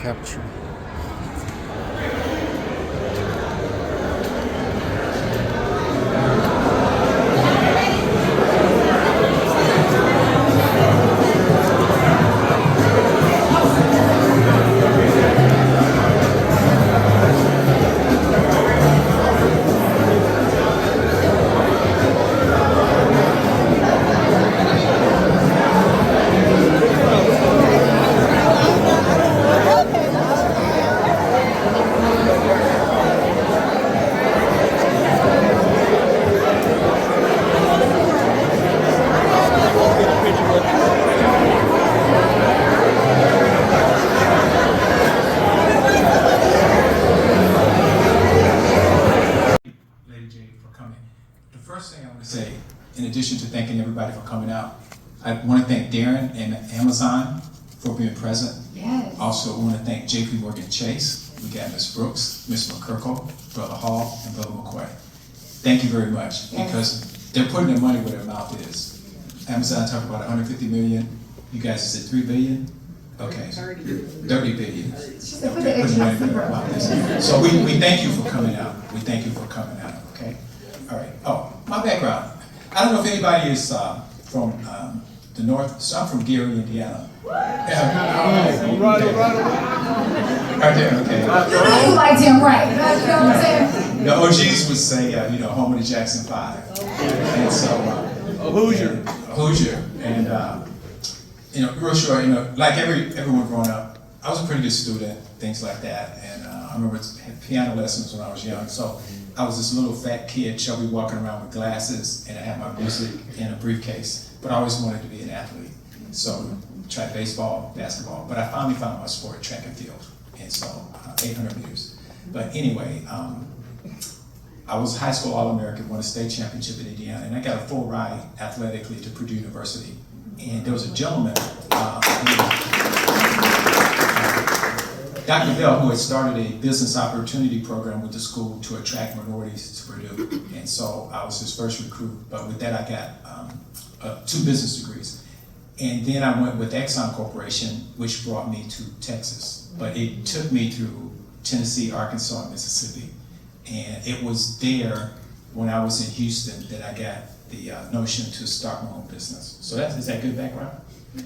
capture. Lady Jade, for coming. The first thing I want to say, in addition to thanking everybody for coming out, I want to thank Darren and Amazon for being present. Yes. Also, I want to thank JP Morgan Chase. We got Ms. Brooks, Ms. McCurkle, Brother Hall, and Brother McCoy. Thank you very much, because they're putting their money where their mouth is. Amazon talked about 150 million. You guys said 3 billion? Okay. 30 billion. Okay, put your money where their mouth is. So we thank you for coming out. We thank you for coming out, okay? All right. Oh, my background. I don't know if anybody is from the north. So I'm from Gary, Indiana. Right there, okay. You liked him, right? You know what I'm saying? The OGs would say, home of the Jackson 5. And so, Hoosier. And, real short, like everyone growing up, I was a pretty good student, things like that. And I remember had piano lessons when I was young. So I was this little fat kid, chubby, walking around with glasses, and I had my music in a briefcase. But I always wanted to be an athlete. So tried baseball, basketball, but I finally found my sport, track and field. And so 800 meters. But anyway, I was high school All-American, won a state championship in Indiana, and I got a full ride athletically to Purdue University. And there was a gentleman, Dr. Bell, who had started a business opportunity program with the school to attract minorities to Purdue. And so I was his first recruit, but with that I got 2 business degrees. And then I went with Exxon Corporation, which brought me to Texas. But it took me through Tennessee, Arkansas, and Mississippi. And it was there when I was in Houston that I got the notion to start my own business. So is that good background?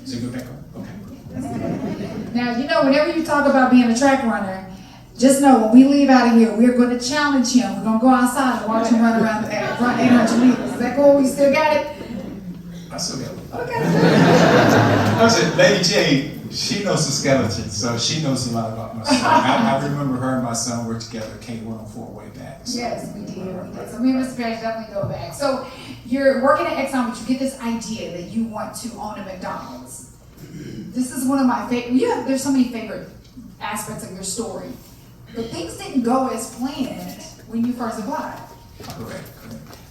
Is it good background? Okay. Now, whenever you talk about being a track runner, just know when we leave out of here, we're going to challenge him. We're going to go outside and watch him run around the 800 meters. Is that cool? You still got it? I still got it. Okay. I said, Lady Jade, she knows the skeleton, so she knows a lot about my son. I remember her and my son were together, K104 way back. So. Yes, we did. So me and Mr. Parrish definitely go back. So you're working at Exxon, but you get this idea that you want to own a McDonald's. This is one of my favorite, there's so many favorite aspects of your story. But things didn't go as planned when you first applied. Correct.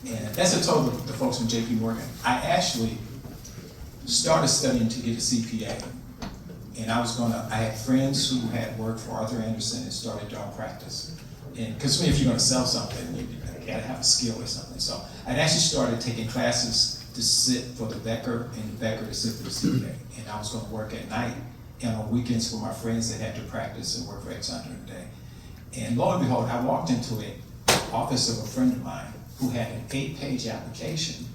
And that's I told the folks from JP Morgan. I actually started studying to get a CPA. And I had friends who had worked for Arthur Andersen and started their own practice. And because if you're going to sell something, you got to have a skill or something. So I actually started taking classes to sit for the Becker and the Becker to sit for the CPA. And I was going to work at night and on weekends for my friends that had to practice and work for Exxon during the day. And lo and behold, I walked into an office of a friend of mine who had an 8-page application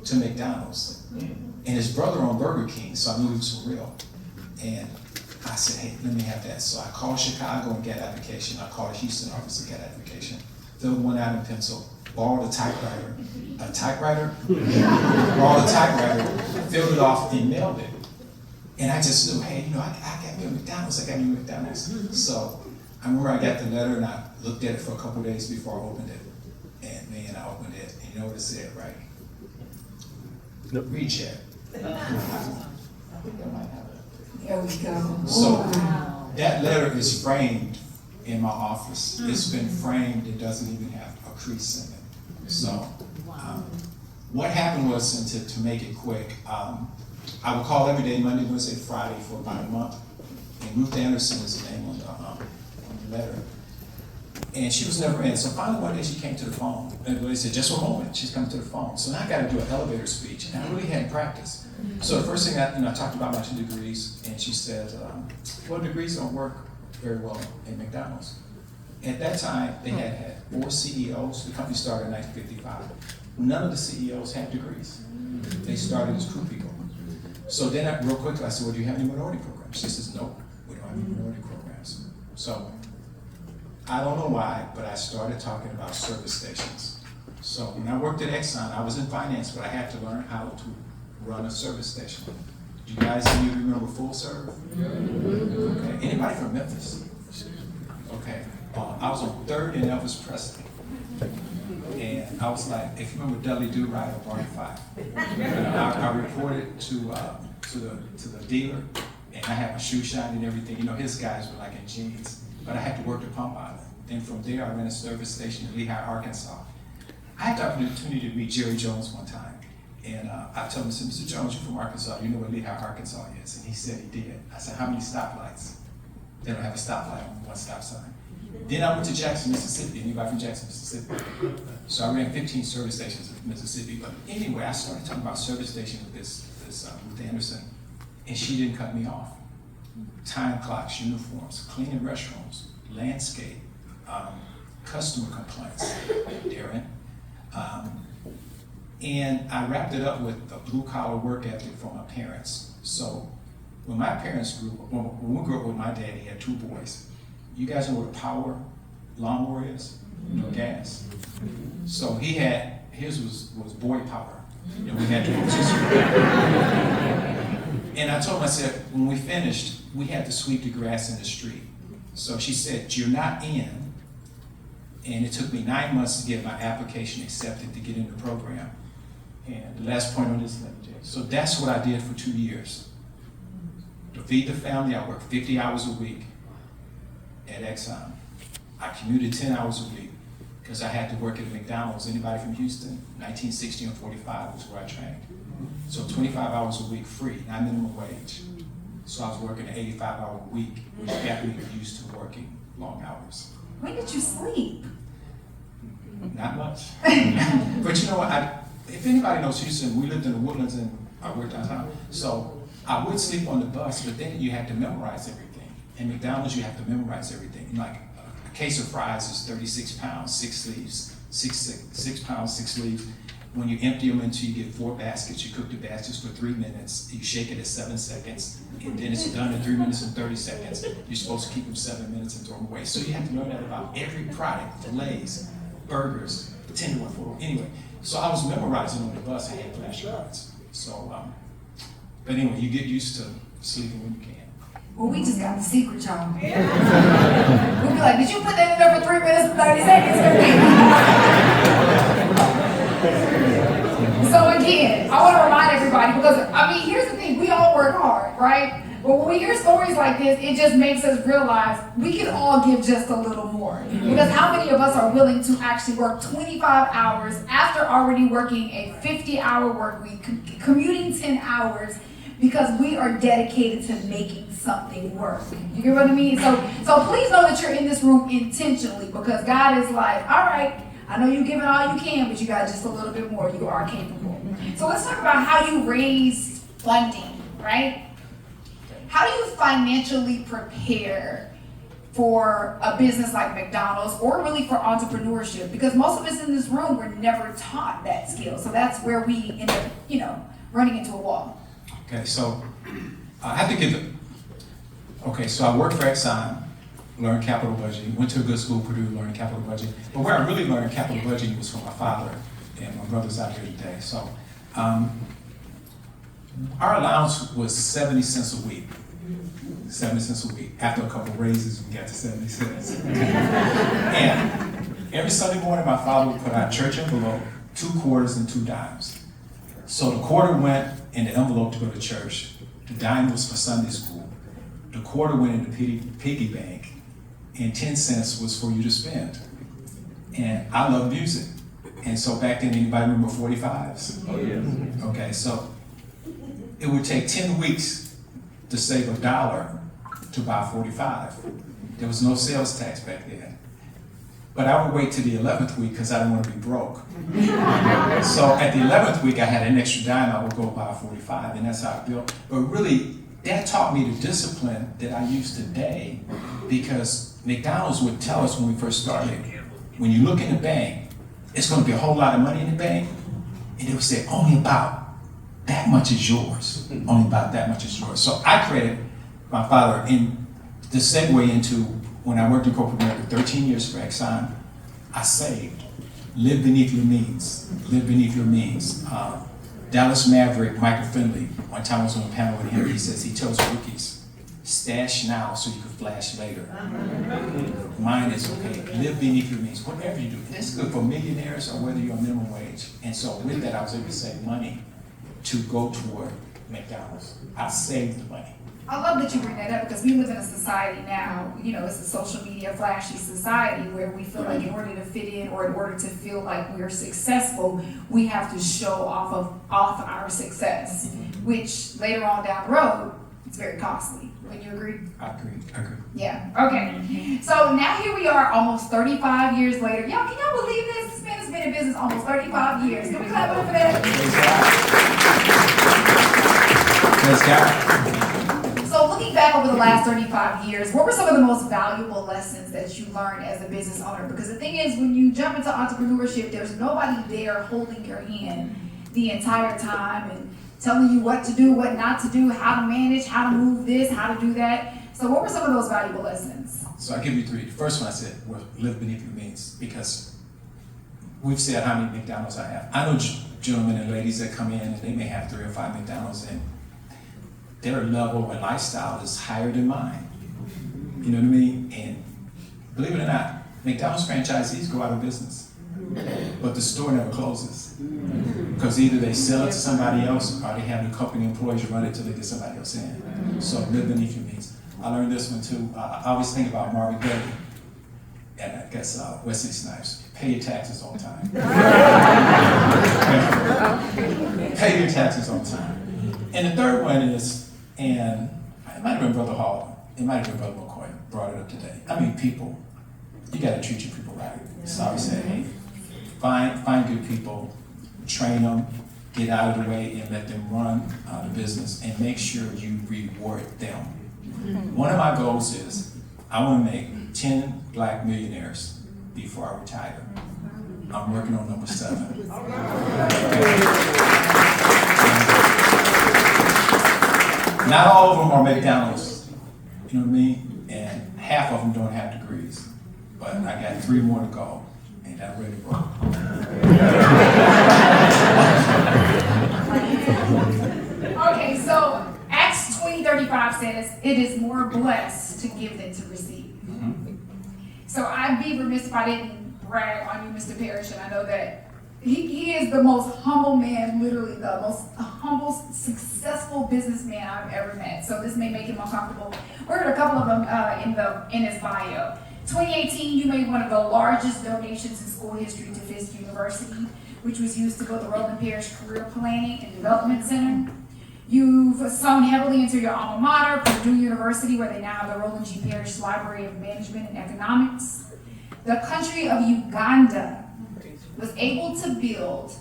to McDonald's. And his brother owned Burger King, so I knew he was for real. And I said, hey, let me have that. So I called Chicago and got application. I called the Houston office and got application. Filled one out in pencil, borrowed a typewriter, filled it off and mailed it. And I just knew, hey, I got me a McDonald's, So I remember I got the letter and I looked at it for a couple of days before I opened it. And man, I opened it, and you know what it said, right? Nope. Read chat. I think I might have it. There we go. So that letter is framed in my office. It's been framed, it doesn't even have a crease in it. So what happened was, and to make it quick, I would call every day, Monday, Wednesday, Friday for about a month. And Ruth Anderson is the name on the letter. And she was never in. So finally one day she came to the phone. And they said, just a moment, she's coming to the phone. So now I got to do an elevator speech. And I really hadn't practiced. So the first thing I talked about my 2 degrees, and she said, well, degrees don't work very well at McDonald's. At that time, they had 4 CEOs. The company started in 1955. None of the CEOs had degrees. They started as crew people. So then real quickly, I said, well, do you have any minority programs? She says, no, we don't have any minority programs. So I don't know why, but I started talking about service stations. So when I worked at Exxon, I was in finance, but I had to learn how to run a service station. Do you guys remember Full Serve? Okay. Anybody from Memphis? Okay. I was on 3rd and Elvis Presley. And I was like, if you remember Dudley Do-Right or Barney Fife, I reported to the dealer, and I had my shoe shine and everything. You know, his guys were like in jeans, but I had to work the pump out. Then from there, I ran a service station in Lehigh, Arkansas. I had the opportunity to meet Jerry Jones one time, and I told him, I said, Mr. Jones, you're from Arkansas. You know what Lehigh, Arkansas is? And he said he did. I said, how many stoplights? They don't have a stoplight on one stop sign. Then I went to Jackson, Mississippi. Anybody from Jackson, Mississippi? So I ran 15 service stations in Mississippi. But anyway, I started talking about service stations with with Anderson, and she didn't cut me off. Time clocks, uniforms, cleaning restrooms, landscape, customer complaints, Darren. And I wrapped it up with a blue-collar work ethic from my parents. So when my parents when we grew up with my dad, he had 2 boys. You guys know what a power lawnmower is? No gas. So his was boy power. And we had to And I told him, I said, when we finished, we had to sweep the grass in the street. So she said, you're not in. And it took me 9 months to get my application accepted to get in the program. And the last point on this, Lady Jade. So that's what I did for 2 years. To feed the family, I worked 50 hours a week at Exxon. I commuted 10 hours a week because I had to work at McDonald's. Anybody from Houston? 1960 and 45 was where I trained. So 25 hours a week free, not minimum wage. So I was working an 85-hour week, which got me used to working long hours. When did you sleep? Not much. But you know what? If anybody knows Houston, we lived in the Woodlands and I worked downtown. So I would sleep on the bus, but then you had to memorize everything. In McDonald's, you have to memorize everything. Like a case of fries is 36 pounds, 6 sleeves, 6 pounds, 6 sleeves. When you empty them until you get 4 baskets, you cook the baskets for 3 minutes, you shake it at 7 seconds, and then it's done in 3 minutes and 30 seconds. You're supposed to keep them 7 minutes and throw them away. So you have to learn that about every product, fillets, burgers, tenderloin food. Anyway, so I was memorizing on the bus. I had flashcards. So, but anyway, you get used to sleeping when you can. Well, we just got the secret, y'all. We'll be like, did you put that in there for 3 minutes and 30 seconds? So again, I want to remind everybody, because, I mean, here's the thing, we all work hard, right? But when we hear stories like this, it just makes us realize we can all give just a little more. Because how many of us are willing to actually work 25 hours after already working a 50-hour work week, commuting 10 hours, because we are dedicated to making something work. You get what I mean? So please know that you're in this room intentionally, because God is like, all right, I know you're giving all you can, but you got just a little bit more. You are capable. So let's talk about how you raise funding, right? How do you financially prepare for a business like McDonald's, or really for entrepreneurship? Because most of us in this room were never taught that skill. So that's where we end up, running into a wall. Okay, so I have to give it. Okay, so I worked for Exxon, learned capital budgeting, went to a good school, Purdue, learned capital budgeting. But where I really learned capital budgeting was from my father, and my brother's out here today. So our allowance was 70 cents a week. 70 cents a week. After a couple of raises, we got to 70 cents. And every Sunday morning, my father would put out a church envelope, 2 quarters and 2 dimes. So the quarter went in the envelope to go to church. The dime was for Sunday school. The quarter went in the piggy bank, and 10 cents was for you to spend. And I love music. And so back then, anybody remember 45s? Oh, yes. Okay, so it would take 10 weeks to save $1 to buy 45. There was no sales tax back then. But I would wait till the 11th week because I didn't want to be broke. So at the 11th week, I had an extra dime, I would go buy a 45, and that's how I built. But really, that taught me the discipline that I use today, because McDonald's would tell us when we first started, when you look in the bank, it's going to be a whole lot of money in the bank, and they would say, only about that much is yours. Only about that much is yours. So I credit my father in the segue into when I worked in corporate America 13 years for Exxon. I saved. Live beneath your means. Live beneath your means. Dallas Maverick, Michael Finley, one time I was on a panel with him, he says he tells rookies, stash now so you can flash later. Mine is okay, live beneath your means, whatever you do. And it's good for millionaires or whether you're on minimum wage. And so with that, I was able to save money to go toward McDonald's. I saved the money. I love that you bring that up, because we live in a society now, you know, it's a social media flashy society where we feel like in order to fit in or in order to feel like we're successful, we have to show off our success, which later on down the road, it's very costly. Would you agree? I agree. Yeah, okay. So now here we are almost 35 years later. Y'all, can y'all believe this? This man has been in business almost 35 years. Can we clap up for that? Praise God. So looking back over the last 35 years, what were some of the most valuable lessons that you learned as a business owner? Because the thing is, when you jump into entrepreneurship, there's nobody there holding your hand the entire time and telling you what to do, what not to do, how to manage, how to move this, how to do that. So what were some of those valuable lessons? So I'll give you three. The first one I said was live beneath your means, because we've said how many McDonald's I have. I know gentlemen and ladies that come in and they may have 3 or 5 McDonald's, and their level and lifestyle is higher than mine. You know what I mean? And believe it or not, McDonald's franchisees go out of business, but the store never closes, because either they sell it to somebody else or they have the company employees run it till they get somebody else in. So live beneath your means. I learned this one too. I always think about Marvin Gaye, and I guess Wesley Snipes. Pay your taxes on time. Pay your taxes on time. And the third one is, and it might have been Brother Hall, it might have been Brother McCoy brought it up today. I mean, people, you got to treat your people right. So I always say, hey, find good people, train them, get out of the way, and let them run the business, and make sure you reward them. One of my goals is I want to make 10 black millionaires before I retire. I'm working on number 7. Not all of them are McDonald's, you know what I mean? And half of them don't have degrees. But I got 3 more to go, and I'm ready to roll. Okay, so Acts 20:35 says, it is more blessed to give than to receive. So I'd be remiss if I didn't brag on you, Mr. Parrish, and I know that he is the most humble man, literally the most humble, successful businessman I've ever met. So this may make him uncomfortable. We heard a couple of them in his bio. 2018, you made one of the largest donations in school history to Fisk University, which was used to build the Roland Parrish Career Planning and Development Center. You've sown heavily into your alma mater, Purdue University, where they now have the Roland G. Parrish Library of Management and Economics. The country of Uganda was able to build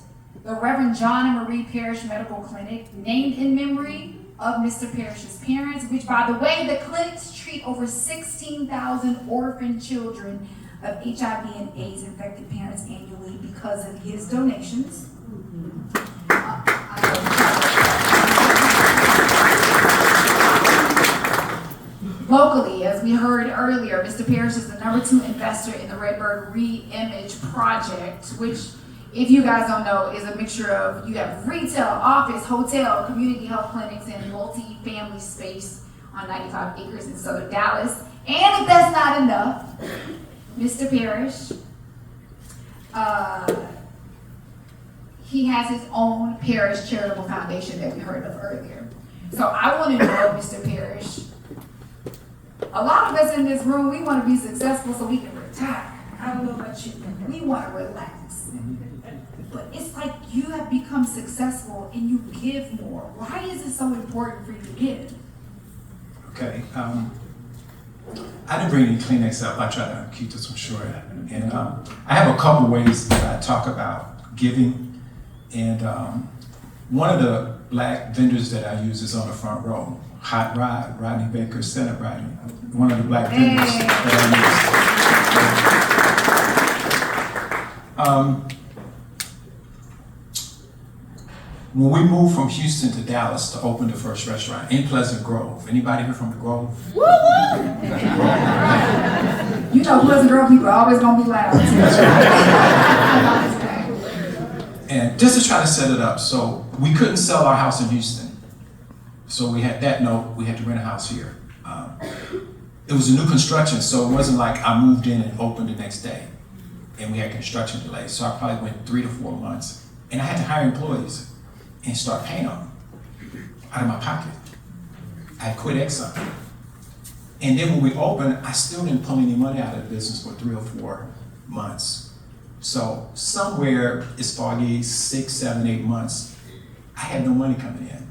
the Reverend John and Marie Parrish Medical Clinic, named in memory of Mr. Parrish's parents, which, by the way, the clinics treat over 16,000 orphan children of HIV and AIDS infected parents annually because of his donations. Locally, as we heard earlier, Mr. Parrish is the #2 investor in the Redbird Re-Image Project, which, if you guys don't know, is a mixture of, you have retail, office, hotel, community health clinics, and multi-family space on 95 acres in southern Dallas. And if that's not enough, Mr. Parrish, he has his own Parrish Charitable Foundation that we heard of earlier. So I want to know, Mr. Parrish, a lot of us in this room, we want to be successful so we can retire. I don't know about you. We want to relax. But it's like you have become successful and you give more. Why is it so important for you to give? Okay. I didn't bring any Kleenex up. I try to keep this one short. And I have a couple ways that I talk about giving. And one of the black vendors that I use is on the front row. Hot Rod, Rodney Baker, Senate Rodney. One of the black vendors that I use. When we moved from Houston to Dallas to open the first restaurant in Pleasant Grove. Anybody here from the Grove? Woo woo! You know, Pleasant Grove people are always gonna be loud. And just to try to set it up, so we couldn't sell our house in Houston. So we had that note, we had to rent a house here. It was a new construction, so it wasn't like I moved in and opened the next day. And we had construction delays, so I probably went 3 to 4 months. And I had to hire employees and start paying them out of my pocket. I quit Exxon. And then when we opened, I still didn't pull any money out of the business for 3 or 4 months. So somewhere it's foggy, 6, 7, 8 months, I had no money coming in.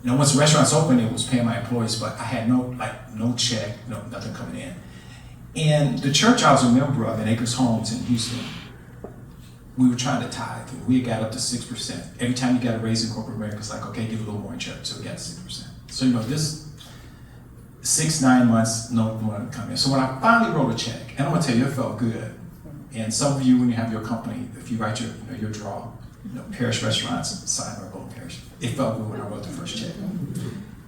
You know, once the restaurants opened, it was paying my employees, but I had no check, nothing coming in. And the church I was a member of in Acres Homes in Houston, we were trying to tithe, and we got up to 6%. Every time you got a raise in corporate America, it's like, okay, give a little more in church, so we got 6%. So, this 6, 9 months, no money coming in. So when I finally wrote a check, and I'm gonna tell you, it felt good. And some of you, when you have your company, if you write your draw, Parrish Restaurants, sign our Roland Parrish, it felt good when I wrote the first check.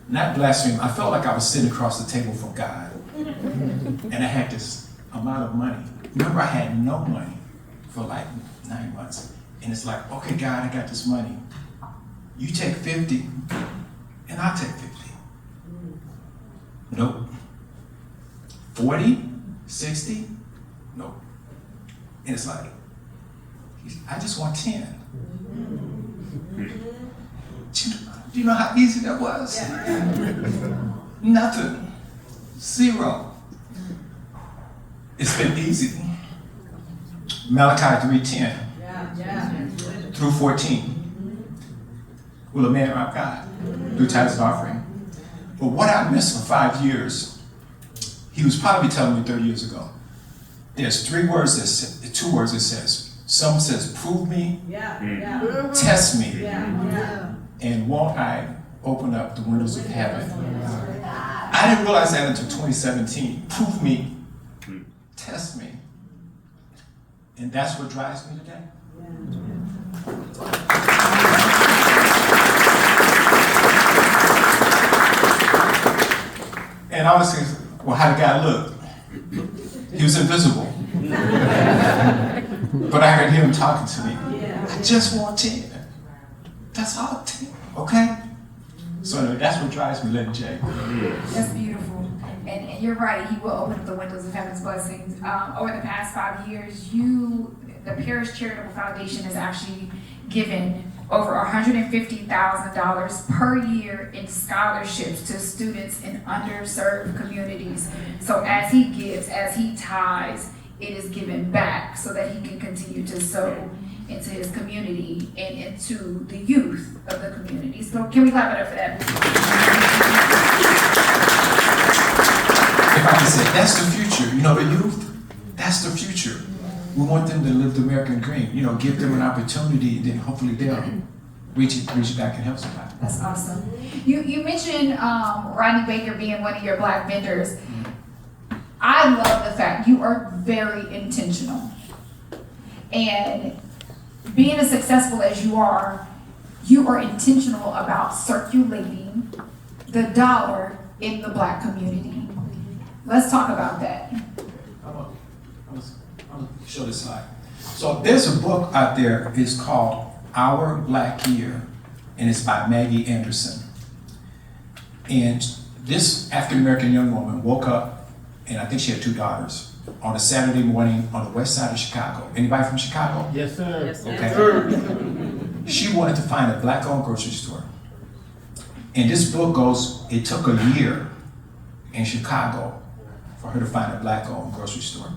Not blaspheme, I felt like I was sitting across the table from God. And I had this amount of money. Remember, I had no money for like 9 months. And it's like, okay, God, I got this money. You take 50, and I'll take 50. Nope. 40, 60, nope. And it's like, I just want 10. Do you know how easy that was? Nothing. 0. It's been easy. Malachi 3:10 through 14. Will a man rob God through tithes and offering? But what I missed for 5 years, he was probably telling me 30 years ago. There's 2 words that says. Some says, prove me, test me, and won't I open up the windows of heaven? I didn't realize that until 2017. Prove me, test me. And that's what drives me today. And I was saying, well, how did God look? He was invisible. But I could hear him talking to me. I just want 10. That's all, 10, okay? So anyway, that's what drives me, Lady Jade. That's beautiful. And you're right, he will open up the windows of heaven's blessings. Over the past 5 years, the Parrish Charitable Foundation has actually given over $150,000 per year in scholarships to students in underserved communities. So as he gives, as he tithes, it is given back so that he can continue to sow into his community and into the youth of the community. So can we clap it up for that? If I can say, that's the future. The youth, that's the future. We want them to live the American dream. Give them an opportunity, then hopefully they'll reach it back and help somebody. That's awesome. You mentioned Rodney Baker being one of your black vendors. I love the fact you are very intentional. And being as successful as you are intentional about circulating the dollar in the black community. Let's talk about that. I'll show this slide. So there's a book out there, it's called Our Black Year, and it's by Maggie Anderson. And this African-American young woman woke up, and I think she had 2 daughters, on a Saturday morning on the west side of Chicago. Anybody from Chicago? Yes, sir. Yes, sir. Okay. Yes, sir. She wanted to find a black-owned grocery store. And this book goes, it took a year in Chicago for her to find a black-owned grocery store.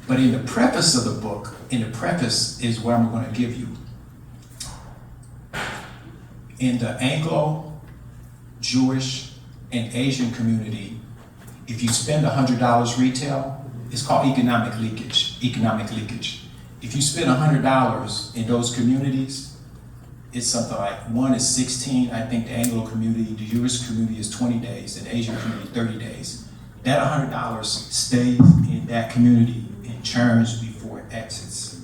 But in the preface of the book, is what I'm going to give you. In the Anglo, Jewish, and Asian community, If you spend $100 retail, it's called economic leakage. Economic leakage. If you spend $100 in those communities, it's something like one is 16. I think the Anglo community, the Jewish community is 20 days, and the Asian community 30 days. That $100 stays in that community and churns before it exits.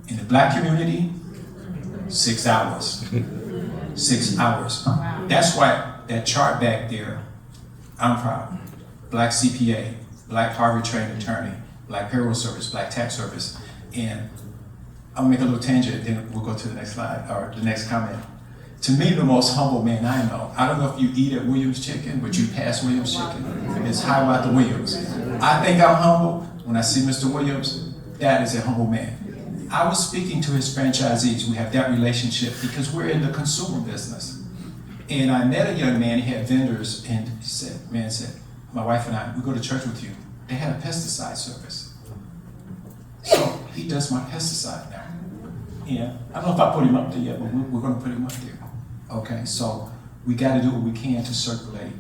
In the Black community, 6 hours. 6 hours. That's why that chart back there, I'm proud. Black CPA, Black Harvard trained attorney, Black payroll service, Black tax service. And I'll make a little tangent, then we'll go to the next slide, or the next comment. To me, the most humble man I know, I don't know if you eat at Williams Chicken, but you pass Williams Chicken, it's how about the Williams? I think I'm humble when I see Mr. Williams. That is a humble man. I was speaking to his franchisees. We have that relationship because we're in the consumer business. And I met a young man, he had vendors, and he said, my wife and I, we go to church with you. They had a pesticide service. So he does my pesticide now. And I don't know if I put him up there yet, but we're going to put him up there. Okay, so we got to do what we can to circulate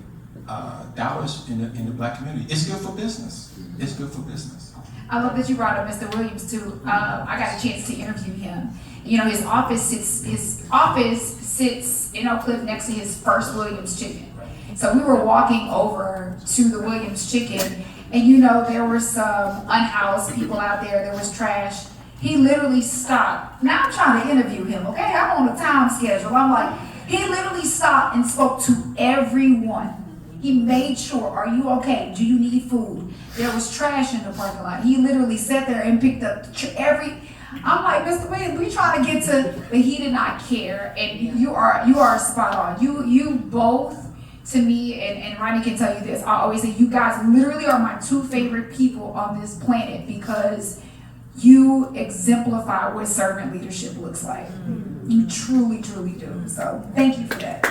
dollars in the Black community. It's good for business. It's good for business. I love that you brought up Mr. Williams too. I got a chance to interview him. You know, his office sits in Oak Cliff next to his first Williams Chicken. So we were walking over to the Williams Chicken, and you know, there were some unhoused people out there. There was trash. He literally stopped. Now I'm trying to interview him, okay? I'm on a time schedule. I'm like, he literally stopped and spoke to everyone. He made sure, are you okay? Do you need food? There was trash in the parking lot. He literally sat there and picked up I'm like, Mr. Williams, we trying to get to, but he did not care. And you are spot on. You both, to me, and Ronnie can tell you this, I always say you guys literally are my two favorite people on this planet because you exemplify what servant leadership looks like. You truly, truly do. So thank you for that.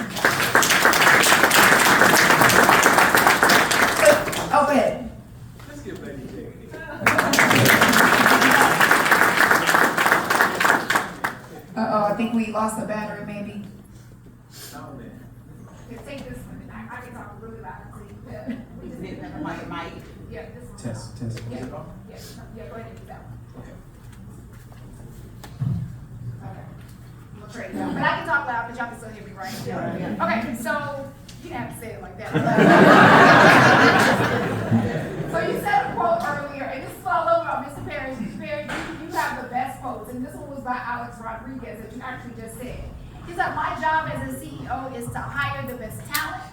Oh, go ahead. Let's get Lady Jade. Uh-oh, I think we lost the battery maybe. Oh, man. Yeah, take this one. I can talk really loud. Yeah. We just need another mic. Yeah, this one. Test. Yeah, go ahead and do that one. Okay. We'll trade it out. But I can talk loud, but y'all can still hear me, right? Yeah. Okay, so you didn't have to say it like that. So you said a quote earlier, and this is what I love about Mr. Parrish. Mr. Parrish, you have the best quotes, and this one was by Alex Rodriguez that you actually just said. He said, my job as a CEO is to hire the best talent,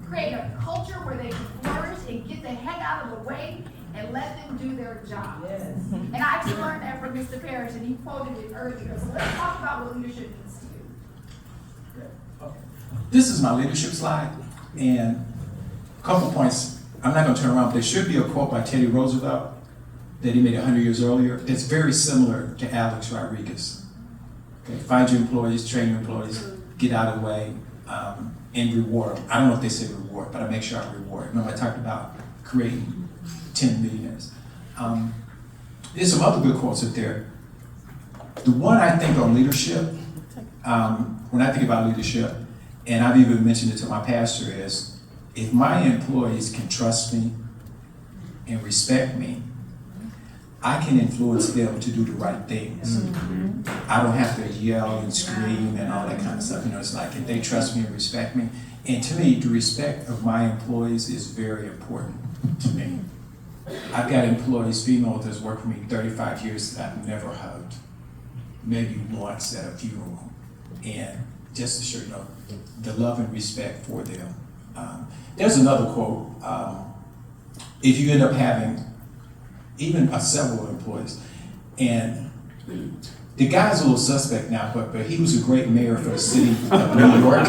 create a culture where they can flourish and get the heck out of the way and let them do their job. Yes. And I actually learned that from Mr. Parrish, and he quoted it earlier. So let's talk about what leadership means to you. Okay. This is my leadership slide, and a couple points. I'm not going to turn around, but there should be a quote by Teddy Roosevelt that he made 100 years earlier that's very similar to Alex Rodriguez. Okay, find your employees, train your employees, get out of the way, and reward them. I don't know if they say reward, but I make sure I reward. Remember I talked about creating 10 millionaires. There's some other good quotes up there. The one I think on leadership, when I think about leadership, and I've even mentioned it to my pastor, is if my employees can trust me and respect me, I can influence them to do the right things. I don't have to yell and scream and all that kind of stuff. You know, it's like if they trust me and respect me. And to me, the respect of my employees is very important to me. I've got employees, female that's worked for me 35 years that I've never hugged. Maybe once at a funeral. And just to show you know, the love and respect for them. There's another quote. If you end up having even several employees, and the guy's a little suspect now, but he was a great mayor for the city of New York.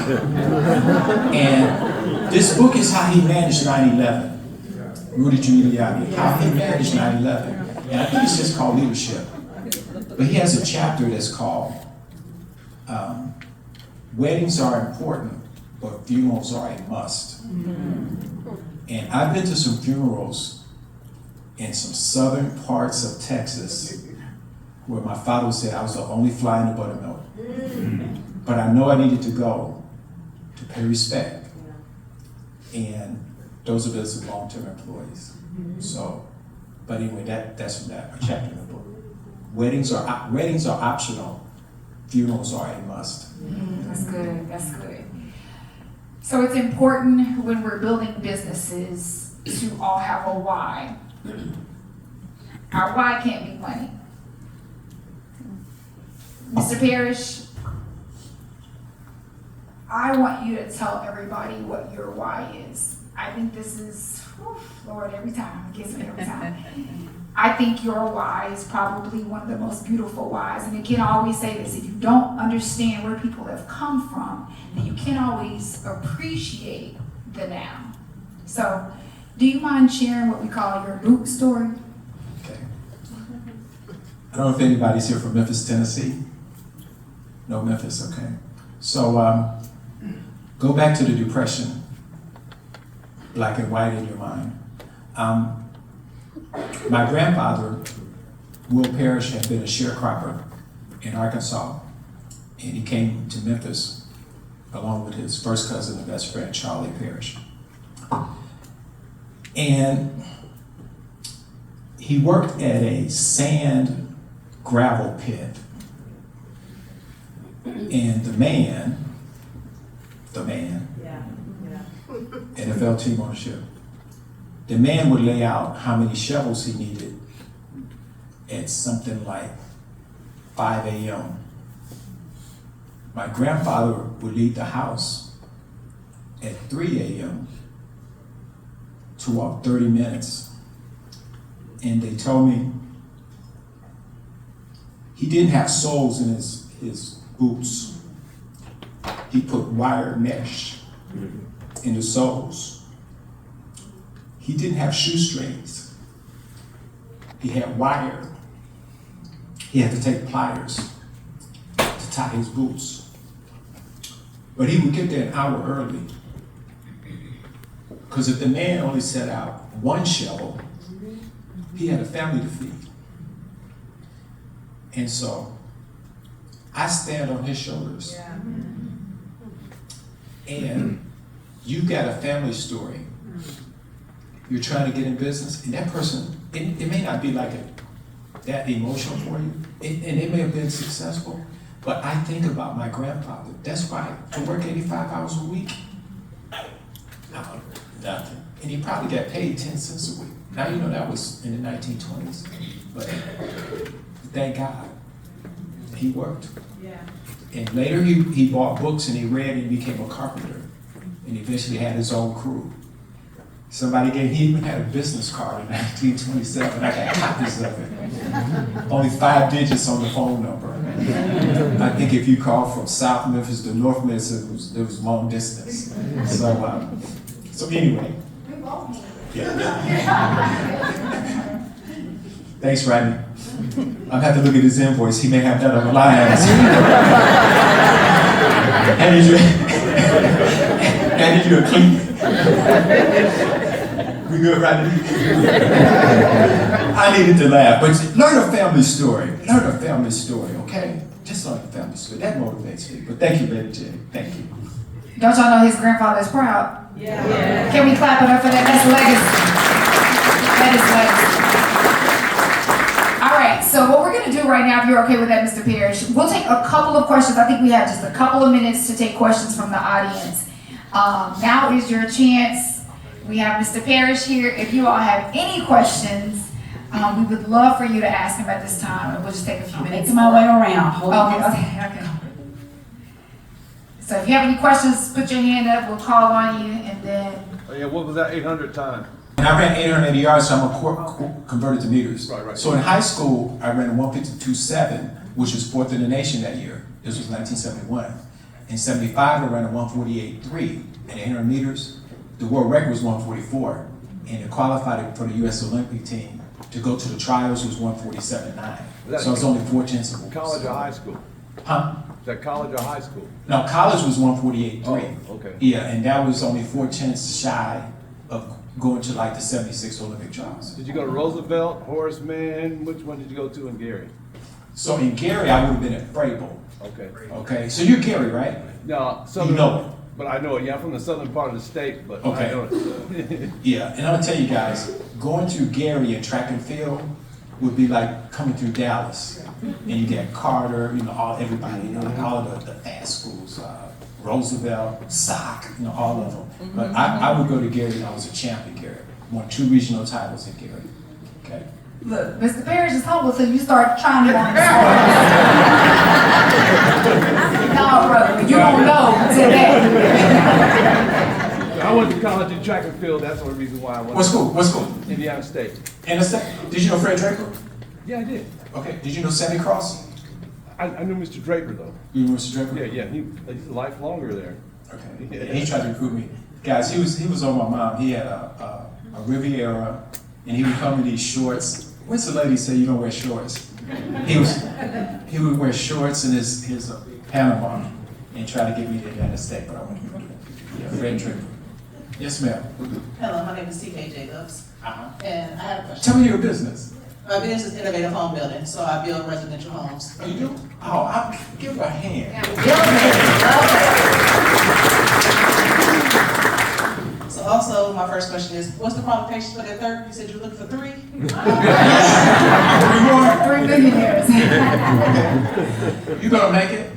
And this book is how he managed 9/11. Rudy Giuliani, how he managed 9/11. And I think it's just called leadership. But he has a chapter that's called Weddings Are Important, but Funerals Are a Must. And I've been to some funerals in some southern parts of Texas where my father said I was the only fly in the buttermilk. But I know I needed to go to pay respect. And those of us who are long-term employees. So, but anyway, that's from that chapter in the book. Weddings are optional. Funerals are a must. That's good. That's good. So it's important when we're building businesses to all have a why. Our why can't be money. Mr. Parrish, I want you to tell everybody what your why is. I think this is, whew, Lord, every time, it gets me every time. I think your why is probably one of the most beautiful whys. And you can always say this, if you don't understand where people have come from, then you can't always appreciate the now. So, do you mind sharing what we call your boot story? Okay. I don't know if anybody's here from Memphis, Tennessee. No Memphis, okay. So, go back to the Depression, black and white in your mind. My grandfather, Will Parrish, had been a sharecropper in Arkansas, and he came to Memphis along with his first cousin and best friend, Charlie Parrish. And he worked at a sand gravel pit, and the man, NFL team ownership, the man would lay out how many shovels he needed at something like 5 a.m. My grandfather would leave the house at 3 a.m. to walk 30 minutes. And they told me he didn't have soles in his boots. He put wire mesh in the soles. He didn't have shoestrings. He had wire. He had to take pliers to tie his boots. But he would get there an hour early. Because if the man only set out one shovel, he had a family to feed. And so I stand on his shoulders. Yeah. And you got a family story. You're trying to get in business, and that person, it may not be like that emotional for you, and it may have been successful, but I think about my grandfather. That's why, to work 85 hours a week, nothing. And he probably got paid 10 cents a week. Now, you know, that was in the 1920s, but thank God, he worked. Yeah. And later he bought books and he read and he became a carpenter, and eventually had his own crew. He even had a business card in 1927. I got copies of it. Only 5 digits on the phone number. I think if you called from South Memphis to North Memphis, it was long distance. So anyway. Yeah. Thanks, Rodney. I'll have to look at his invoice. He may have that on the line. Handed you a clean. We good, Rodney? I needed to laugh, but learn a family story. Learn a family story, okay? Just learn a family story. That motivates me. But thank you, Lady Jade. Thank you. Don't y'all know his grandfather is proud? Yeah. Can we clap it up for that? That's legacy. That is legacy. All right, so what we're gonna do right now, if you're okay with that, Mr. Parrish, we'll take a couple of questions. I think we have just a couple of minutes to take questions from the audience. Now is your chance. We have Mr. Parrish here. If you all have any questions, we would love for you to ask him at this time, and we'll just take a few minutes. Making my way around. Hold on. Okay. So if you have any questions, put your hand up. We'll call on you, and then. Oh yeah, what was that 800 time? And I ran 880 yards, so I'm converted to meters. Right. So in high school, I ran a 152.7, which was 4th in the nation that year. This was 1971. In 75, I ran a 148.3 at 800 meters. The world record was 144, and it qualified for the U.S. Olympic team. To go to the trials was 147.9. So it was only 4 tenths of a College or high school? Huh? Is that college or high school? No, college was 148.3. Oh, okay. Yeah, and that was only 4 tenths shy of going to like the 76 Olympic trials. Did you go to Roosevelt, Horace Mann? Which one did you go to in Gary? So in Gary, I would have been at Frable. Okay. Okay, so you're Gary, right? No, You know it. But I know, yeah, I'm from the southern part of the state, but Okay. I know it. Yeah, and I'm gonna tell you guys, going through Gary and track and field would be like coming through Dallas. And you get Carter, everybody, like all of the fast schools, Roosevelt, SOC, all of them. But I would go to Gary, and I was a champ in Gary. Won 2 regional titles in Gary, okay? Look, Mr. Parrish is humble till you start trying to on No, brother, you don't know today. I went to college in track and field, that's the only reason why I went. What school? Indiana State. And did you know Fred Draper? Yeah, I did. Okay, did you know Sammy Cross? I knew Mr. Draper though. You knew Mr. Draper? Yeah, he's a life longer there. Okay, yeah, he tried to recruit me. Guys, he was on my mom. He had a Riviera, and he would come in these shorts. What's the lady say you don't wear shorts? He would wear shorts and his Panama and try to get me to Indiana State, but I wouldn't do it. Yeah, Fred Draper. Yes, ma'am. Hello, my name is T.K. Jacobs, and I have a question. Tell me your business. My business is innovative home building, so I build residential homes. Oh, you do? Oh, I'll give her a hand. So also, my first question is, what's the qualifications for that third? You said you were looking for 3? 3 millionaires. You're gonna make it.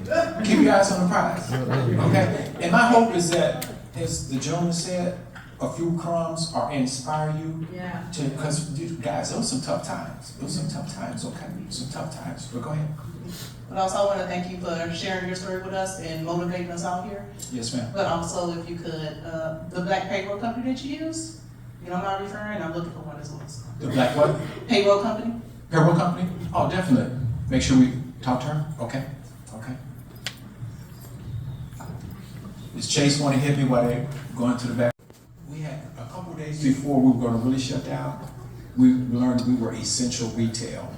Keep your eyes on the prize. Okay? And my hope is that, as the gentleman said, a few crumbs or inspire you to, because guys, those some tough times. Those some tough times, okay? Some tough times. But go ahead. But also, I want to thank you for sharing your story with us and motivating us out here. Yes, ma'am. But also, if you could, the black payroll company that you use, you know my referring, I'm looking for one as well. The black what? Payroll company? Payroll company? Oh, definitely. Make sure we talk to her. Okay. Okay. Does Chase want to hit me while they're going to the back? We had a couple of days before we were going to really shut down. We learned we were essential retail.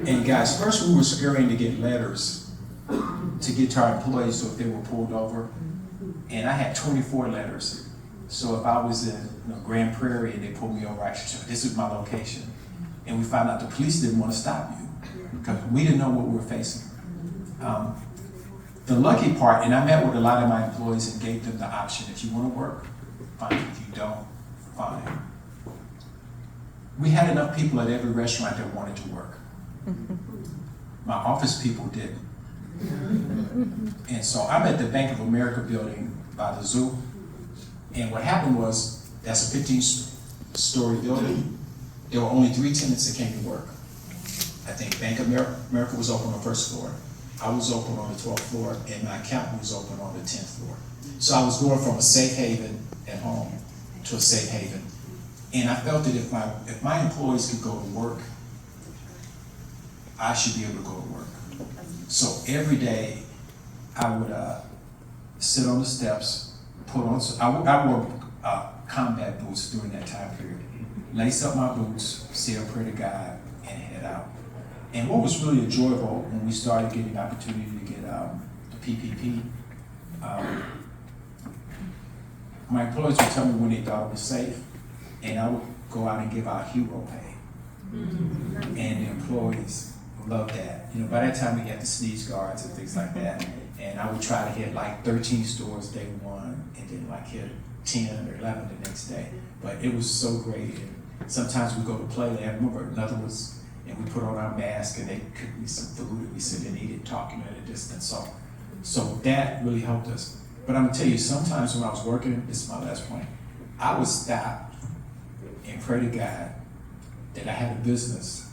And guys, first we were scurrying to get letters to get to our employees so if they were pulled over. And I had 24 letters. So if I was in Grand Prairie and they pulled me over, I said, this is my location. And we found out the police didn't want to stop you because we didn't know what we were facing. The lucky part, and I met with a lot of my employees and gave them the option, if you want to work, fine. If you don't, fine. We had enough people at every restaurant that wanted to work. My office people didn't. And so I'm at the Bank of America building by the zoo. And what happened was, that's a 15-story building. There were only 3 tenants that came to work. I think Bank of America was open on the 1st floor. I was open on the 12th floor, and my accountant was open on the 10th floor. So I was going from a safe haven at home to a safe haven. And I felt that if my employees could go to work, I should be able to go to work. So every day, I would sit on the steps, I wore combat boots during that time period. Lace up my boots, say a prayer to God, and head out. And what was really enjoyable when we started getting the opportunity to get the PPP, my employees would tell me when they thought it was safe, and I would go out and give out hero pay. And the employees loved that. By that time we had the sneeze guards and things like that. And I would try to hit like 13 stores day one, and then like hit 10 or 11 the next day. But it was so great. And sometimes we go to Playland. I remember nothing was. And we put on our mask and they cooked me some food and we sit and eat it, talking at a distance. So that really helped us. But I'm gonna tell you, sometimes when I was working, this is my last point, I would stop and pray to God that I had a business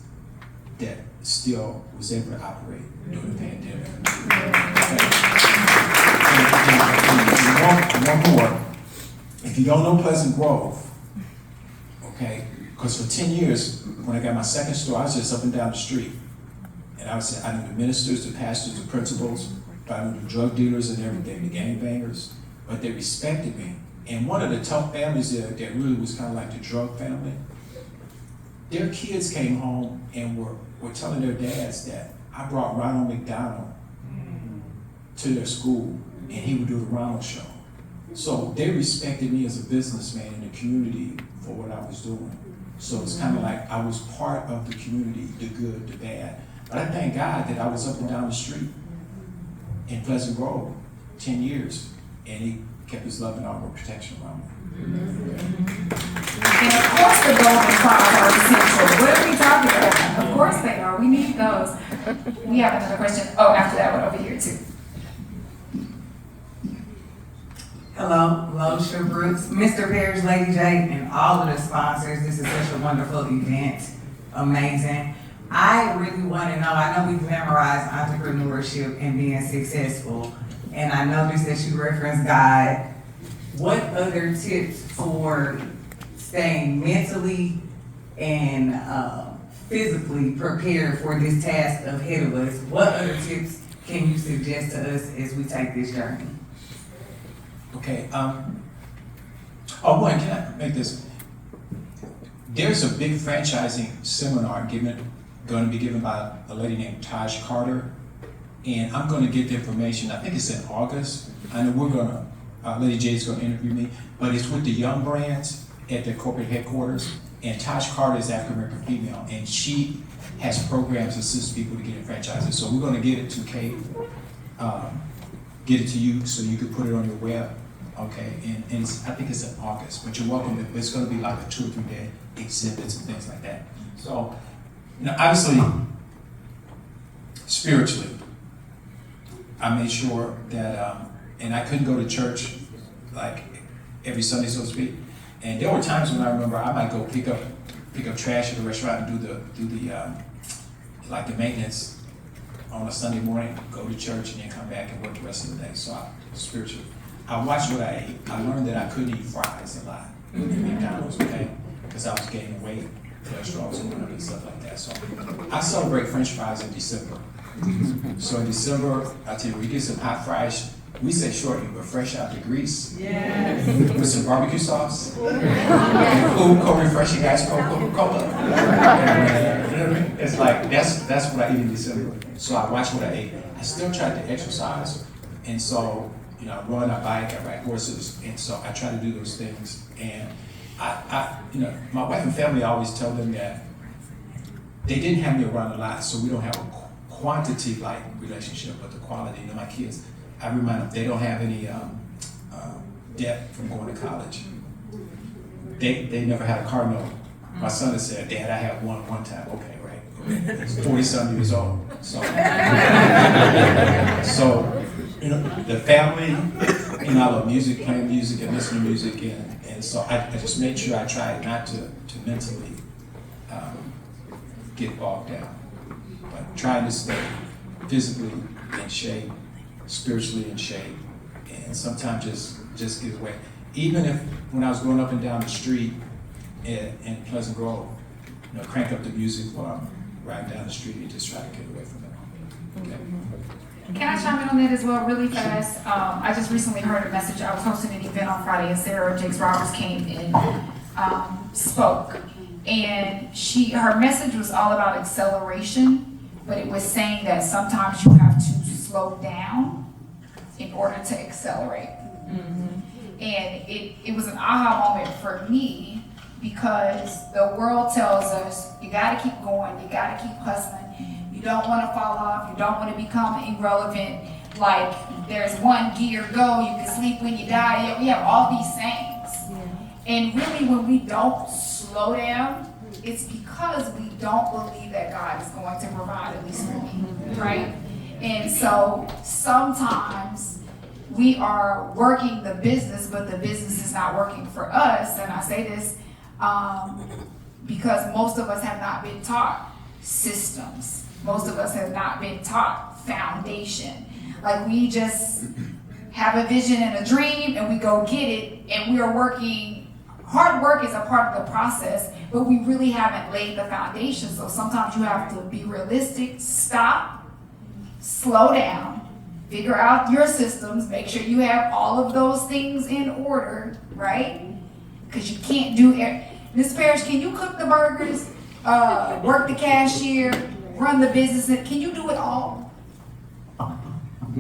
that still was able to operate during the pandemic. And one more, if you don't know Pleasant Grove, okay, because for 10 years, when I got my second store, I was just up and down the street. And I knew the ministers, the pastors, the principals, I knew the drug dealers and everything, the gangbangers, but they respected me. And one of the tough families that really was kind of like the drug family, their kids came home and were telling their dads that I brought Ronald McDonald to their school and he would do the Ronald show. So they respected me as a businessman in the community for what I was doing. So it's kind of like I was part of the community, the good, the bad. But I thank God that I was up and down the street in Pleasant Grove 10 years, and he kept his love and armor protection around me. And of course the golden crowns are essential. What are we talking about? Of course they are. We need those. We have another question. Oh, after that one over here too. Hello, Losha Brooks, Mr. Parrish, Lady Jade, and all of the sponsors. This is such a wonderful event. Amazing. I really want to know, I know we've memorized entrepreneurship and being successful, and I noticed that you referenced God. What other tips for staying mentally and physically prepared for this task ahead of us? What other tips can you suggest to us as we take this journey? Okay, one, can I make this? There's a big franchising seminar going to be given by a lady named Taj Carter, and I'm going to get the information. I think it's in August. I know Lady Jade's going to interview me, but it's with the young brands at their corporate headquarters, and Taj Carter is African-American female, and she has programs to assist people to get in franchises. So we're going to get it to Kate, get it to you so you can put it on your web. Okay, and I think it's in August, but you're welcome. It's going to be like a 2 or 3 day exhibits and things like that. So, obviously, spiritually, I made sure that, and I couldn't go to church like every Sunday, so to speak. And there were times when I remember I might go pick up trash at a restaurant and do the maintenance on a Sunday morning, go to church, and then come back and work the rest of the day. So spiritually. I watched what I ate. I learned that I couldn't eat fries a lot at McDonald's, okay? Because I was gaining weight, cholesterol was going up and stuff like that. So I celebrate French fries in December. So in December, I tell you, we get some hot fries. We say shortly, but fresh out the grease. Yes. With some barbecue sauce. Cool, refreshing ice cold Coca-Cola. It's like, that's what I eat in December. So I watch what I ate. I still tried to exercise, and so, I run, I bike, I ride horses, and so I try to do those things. And my wife and family, I always tell them that they didn't have me around a lot, so we don't have a quantity-like relationship, but the quality. My kids, I remind them they don't have any debt from going to college. They never had a car note. My son has said, "Dad, I had one time." Okay, right. He's 40-some years old. So the family, I love music, playing music and listening to music, and so I just made sure I tried not to mentally get bogged down, but trying to stay physically in shape, spiritually in shape, and sometimes just get away. Even if when I was going up and down the street in Pleasant Grove, crank up the music while I'm riding down the street and just try to get away from it. Okay. Can I chime in on that as well really fast? I just recently heard a message. I was hosting an event on Friday, and Sarah Jakes Roberts came and spoke. And her message was all about acceleration, but it was saying that sometimes you have to slow down in order to accelerate. Mm-hmm. And it was an aha moment for me, because the world tells us you gotta keep going, you gotta keep hustling. You don't want to fall off. You don't want to become irrelevant. Like, there's one gear, go. You can sleep when you die. We have all these sayings. Yeah. And really, when we don't slow down, it's because we don't believe that God is going to provide, at least for me, right? And so sometimes we are working the business, but the business is not working for us. And I say this because most of us have not been taught systems. Most of us have not been taught foundation. Like, we just have a vision and a dream and we go get it, and we are working. Hard work is a part of the process, but we really haven't laid the foundation. So sometimes you have to be realistic, stop, slow down, figure out your systems, make sure you have all of those things in order, right? Because you can't do it. Ms. Parrish, can you cook the burgers, work the cashier, run the business? Can you do it all?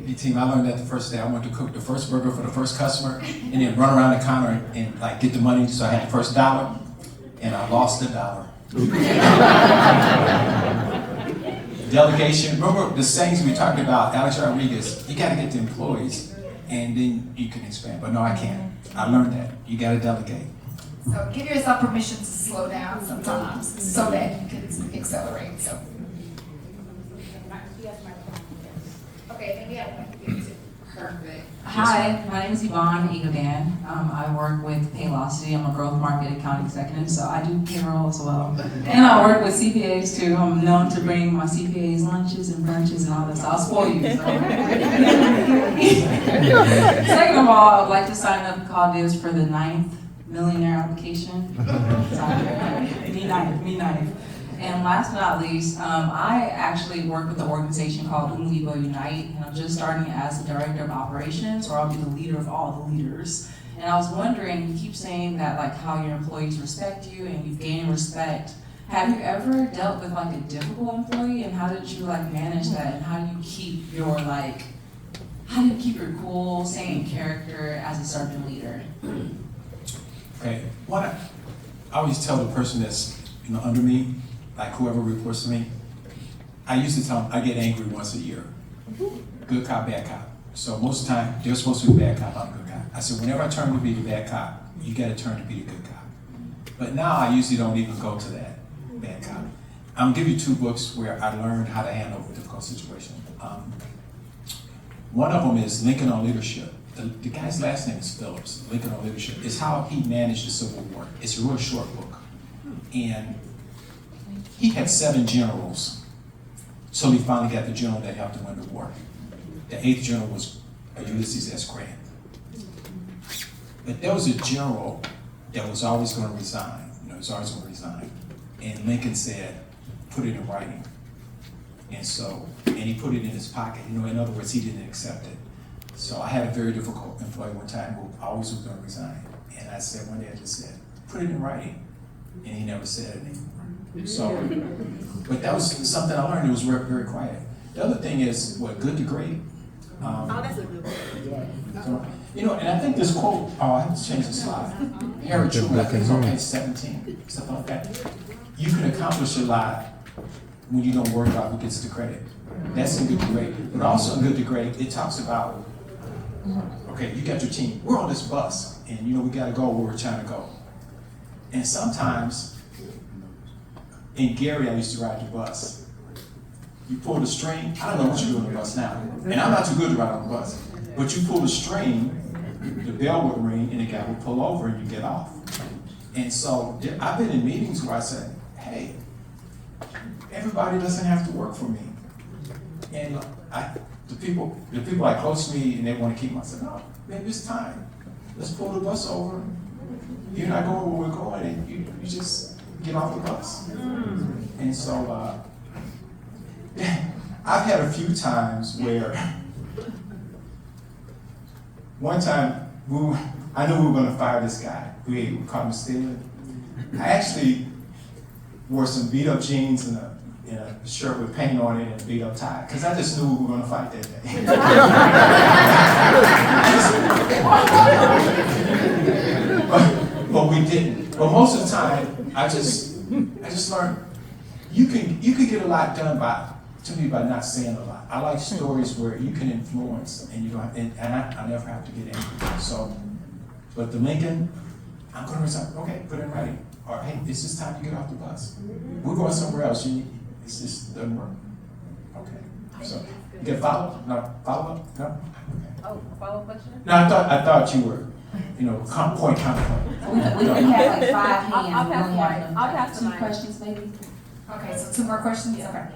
Hey team, I learned that the first day. I went to cook the first burger for the first customer, and then run around the counter and like get the money, so I had the first $1, and I lost the $1. Delegation. Remember the sayings we talked about, Alex Rodriguez, you gotta get the employees. and then you can expand. But no, I can't. I learned that. You gotta delegate. So give yourself permission to slow down sometimes so that you can accelerate, so. Okay, maybe I want to get to perfect. Hi, my name is Yvonne Egodan. I work with Paylocity. I'm a growth market account executive, so I do payroll as well. And I work with CPAs too. I'm known to bring my CPAs lunches and brunches and all this. I'll spoil you. So. Second of all, I would like to sign up call deals for the 9th millionaire application. Me ninth. And last but not least, I actually work with the organization called Unwavering Unite, and I'm just starting as the director of operations, or I'll be the leader of all the leaders. And I was wondering, you keep saying that like how your employees respect you and you've gained respect. Have you ever dealt with like a difficult employee, and how did you like manage that, and how do you keep your cool, staying in character as a servant leader? Okay, I always tell the person that's under me, like whoever reports to me, I usually tell them I get angry once a year. Good cop, bad cop. So most of the time, they're supposed to be bad cop, I'm a good cop. I said, whenever I turn to be the bad cop, you gotta turn to be the good cop. But now I usually don't even go to that bad cop. I'm gonna give you 2 books where I learned how to handle a difficult situation. One of them is Lincoln on Leadership. The guy's last name is Phillips. Lincoln on Leadership. It's how he managed the Civil War. It's a real short book. And he had 7 generals, so he finally got the general that helped him win the war. The 8th general was Ulysses S. Grant. But there was a general that was always going to resign. He was always going to resign. And Lincoln said, put it in writing. And he put it in his pocket. In other words, he didn't accept it. So I had a very difficult employee one time who always was going to resign. And I said, one day I just said, put it in writing. And he never said it anymore. So, but that was something I learned. It was very, very quiet. The other thing is, good to great. That's a good one. And I think this quote, I have to change the slide. Harry Truman, I think it's on page 17, something like that. You can accomplish a lot when you don't worry about who gets the credit. That's in Good to Great. But also in Good to Great, it talks about, okay, you got your team. We're on this bus, and we got to go where we're trying to go. And sometimes, in Gary, I used to ride the bus. You pull the string, I don't know what you do on the bus now, and I'm not too good to ride on the bus, but you pull the string, the bell would ring, and the guy would pull over and you get off. And so I've been in meetings where I said, hey, everybody doesn't have to work for me. And the people like close to me and they want to keep me, I said, no, maybe it's time. Let's pull the bus over. You're not going where we're going, and you just get off the bus. And so I've had a few times where one time I knew we were going to fire this guy. We caught him stealing. I actually wore some beat up jeans and a shirt with paint on it and a beat up tie, because I just knew we were going to fight that day. But we didn't. But most of the time, I just learned you can get a lot done by not saying a lot. I like stories where you can influence and you don't have, and I never have to get angry. So, but the Lincoln, I'm going to resign. Okay, put it in writing. Or hey, it's just time to get off the bus. We're going somewhere else. It just doesn't work. Okay. So you get follow up? No, follow up? No. Okay. Oh, follow-up question? No, I thought you were, counterpoint. We have like 5 hands. I'll pass the 2 mic. questions maybe. Okay, so 2 more questions? Okay.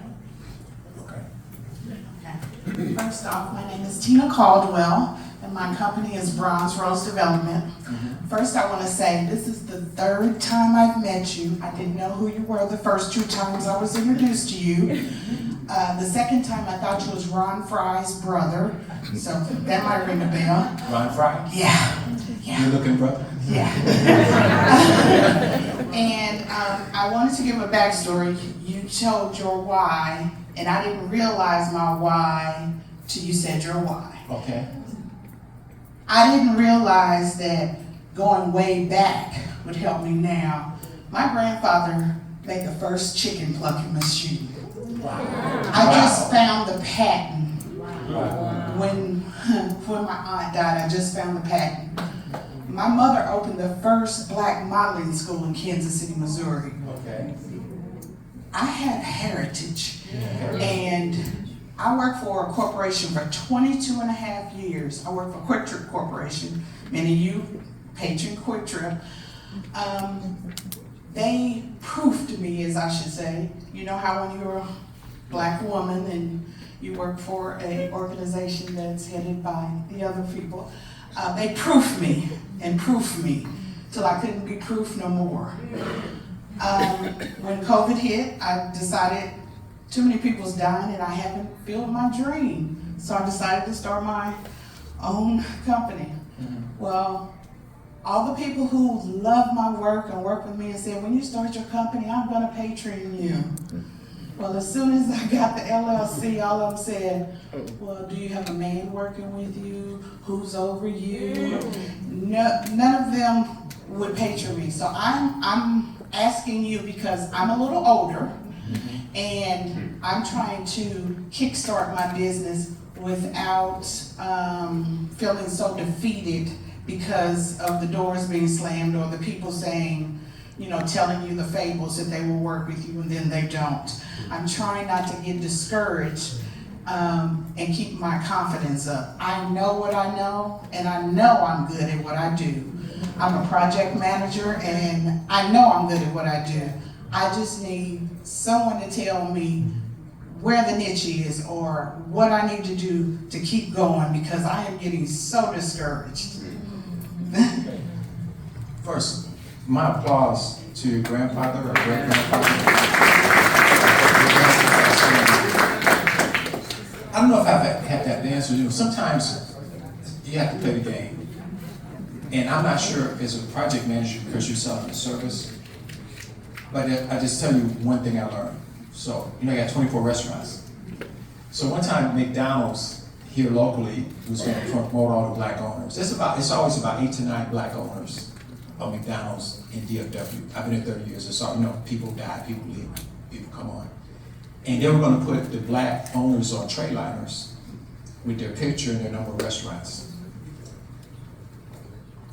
First off, my name is Tina Caldwell, and my company is Bronze Rose Development. First, I want to say this is the 3rd time I've met you. I didn't know who you were the first 2 times I was introduced to you. The second time, I thought you was Ron Fry's brother, so that might ring a bell. Ron Fry? Yeah. You're looking brother? Yeah. And I wanted to give a backstory. You told your why, and I didn't realize my why till you said your why. Okay. I didn't realize that going way back would help me now. My grandfather made the first chicken plucking machine. Wow. I just found the patent when when my aunt died, I just found the patent. My mother opened the first black modeling school in Kansas City, Missouri. Okay. I have heritage, and I worked for a corporation for 22 and a half years. I worked for Quick Trip Corporation. Many of you patron Quick Trip. They proofed me, as I should say. You know how when you're a black woman and you work for an organization that's headed by the other people, they proofed me and proofed me till I couldn't be proofed no more. When COVID hit, I decided too many people's dying and I haven't filled my dream. So I decided to start my own company. Well, all the people who love my work and work with me and said, when you start your company, I'm gonna patron you. Well, as soon as I got the LLC, all of them said, well, do you have a man working with you? Who's over you? No, none of them would patron me. So I'm asking you because I'm a little older and I'm trying to kickstart my business without feeling so defeated because of the doors being slammed or the people saying, you know, telling you the fables that they will work with you and then they don't. I'm trying not to get discouraged and keep my confidence up. I know what I know and I know I'm good at what I do. I'm a project manager and I know I'm good at what I do. I just need someone to tell me where the niche is or what I need to do to keep going because I am getting so discouraged. First, my applause to your grandfather or great-grandfather. I don't know if I've had that answer. You know, sometimes you have to play the game. And I'm not sure as a project manager because you're selling a service, but I just tell you one thing I learned. So, you know, I got 24 restaurants. So one time McDonald's here locally was going to promote all the black owners. It's always about 8 to 9 black owners of McDonald's in DFW. I've been here 30 years. It's all, you know, people die, people leave, people come on. And they were going to put the black owners on tray liners with their picture and their number of restaurants.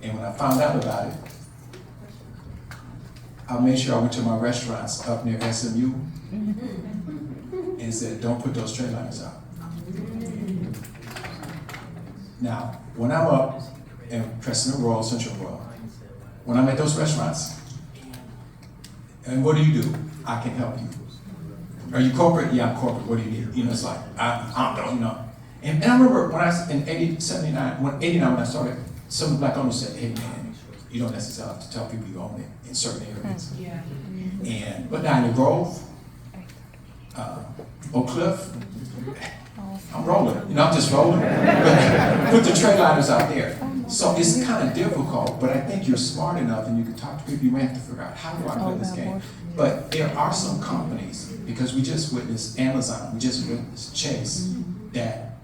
And when I found out about it, I made sure I went to my restaurants up near SMU and said, don't put those tray liners out. Now, when I'm up in President Royal, Central Royal, when I'm at those restaurants, and what do? I can help you. Are you corporate? Yeah, I'm corporate. What do you need? You know, it's like, I don't know. And I remember when I was in 89, when I started, some of the black owners said, hey man, you don't necessarily have to tell people you own it in certain areas. Yeah. But down in the Grove, Oak Cliff, I'm rolling. You know, I'm just rolling. But put the tray liners out there. So it's kind of difficult, but I think you're smart enough and you can talk to people. You may have to figure out, how do I play this game? But there are some companies, because we just witnessed Amazon, we just witnessed Chase, that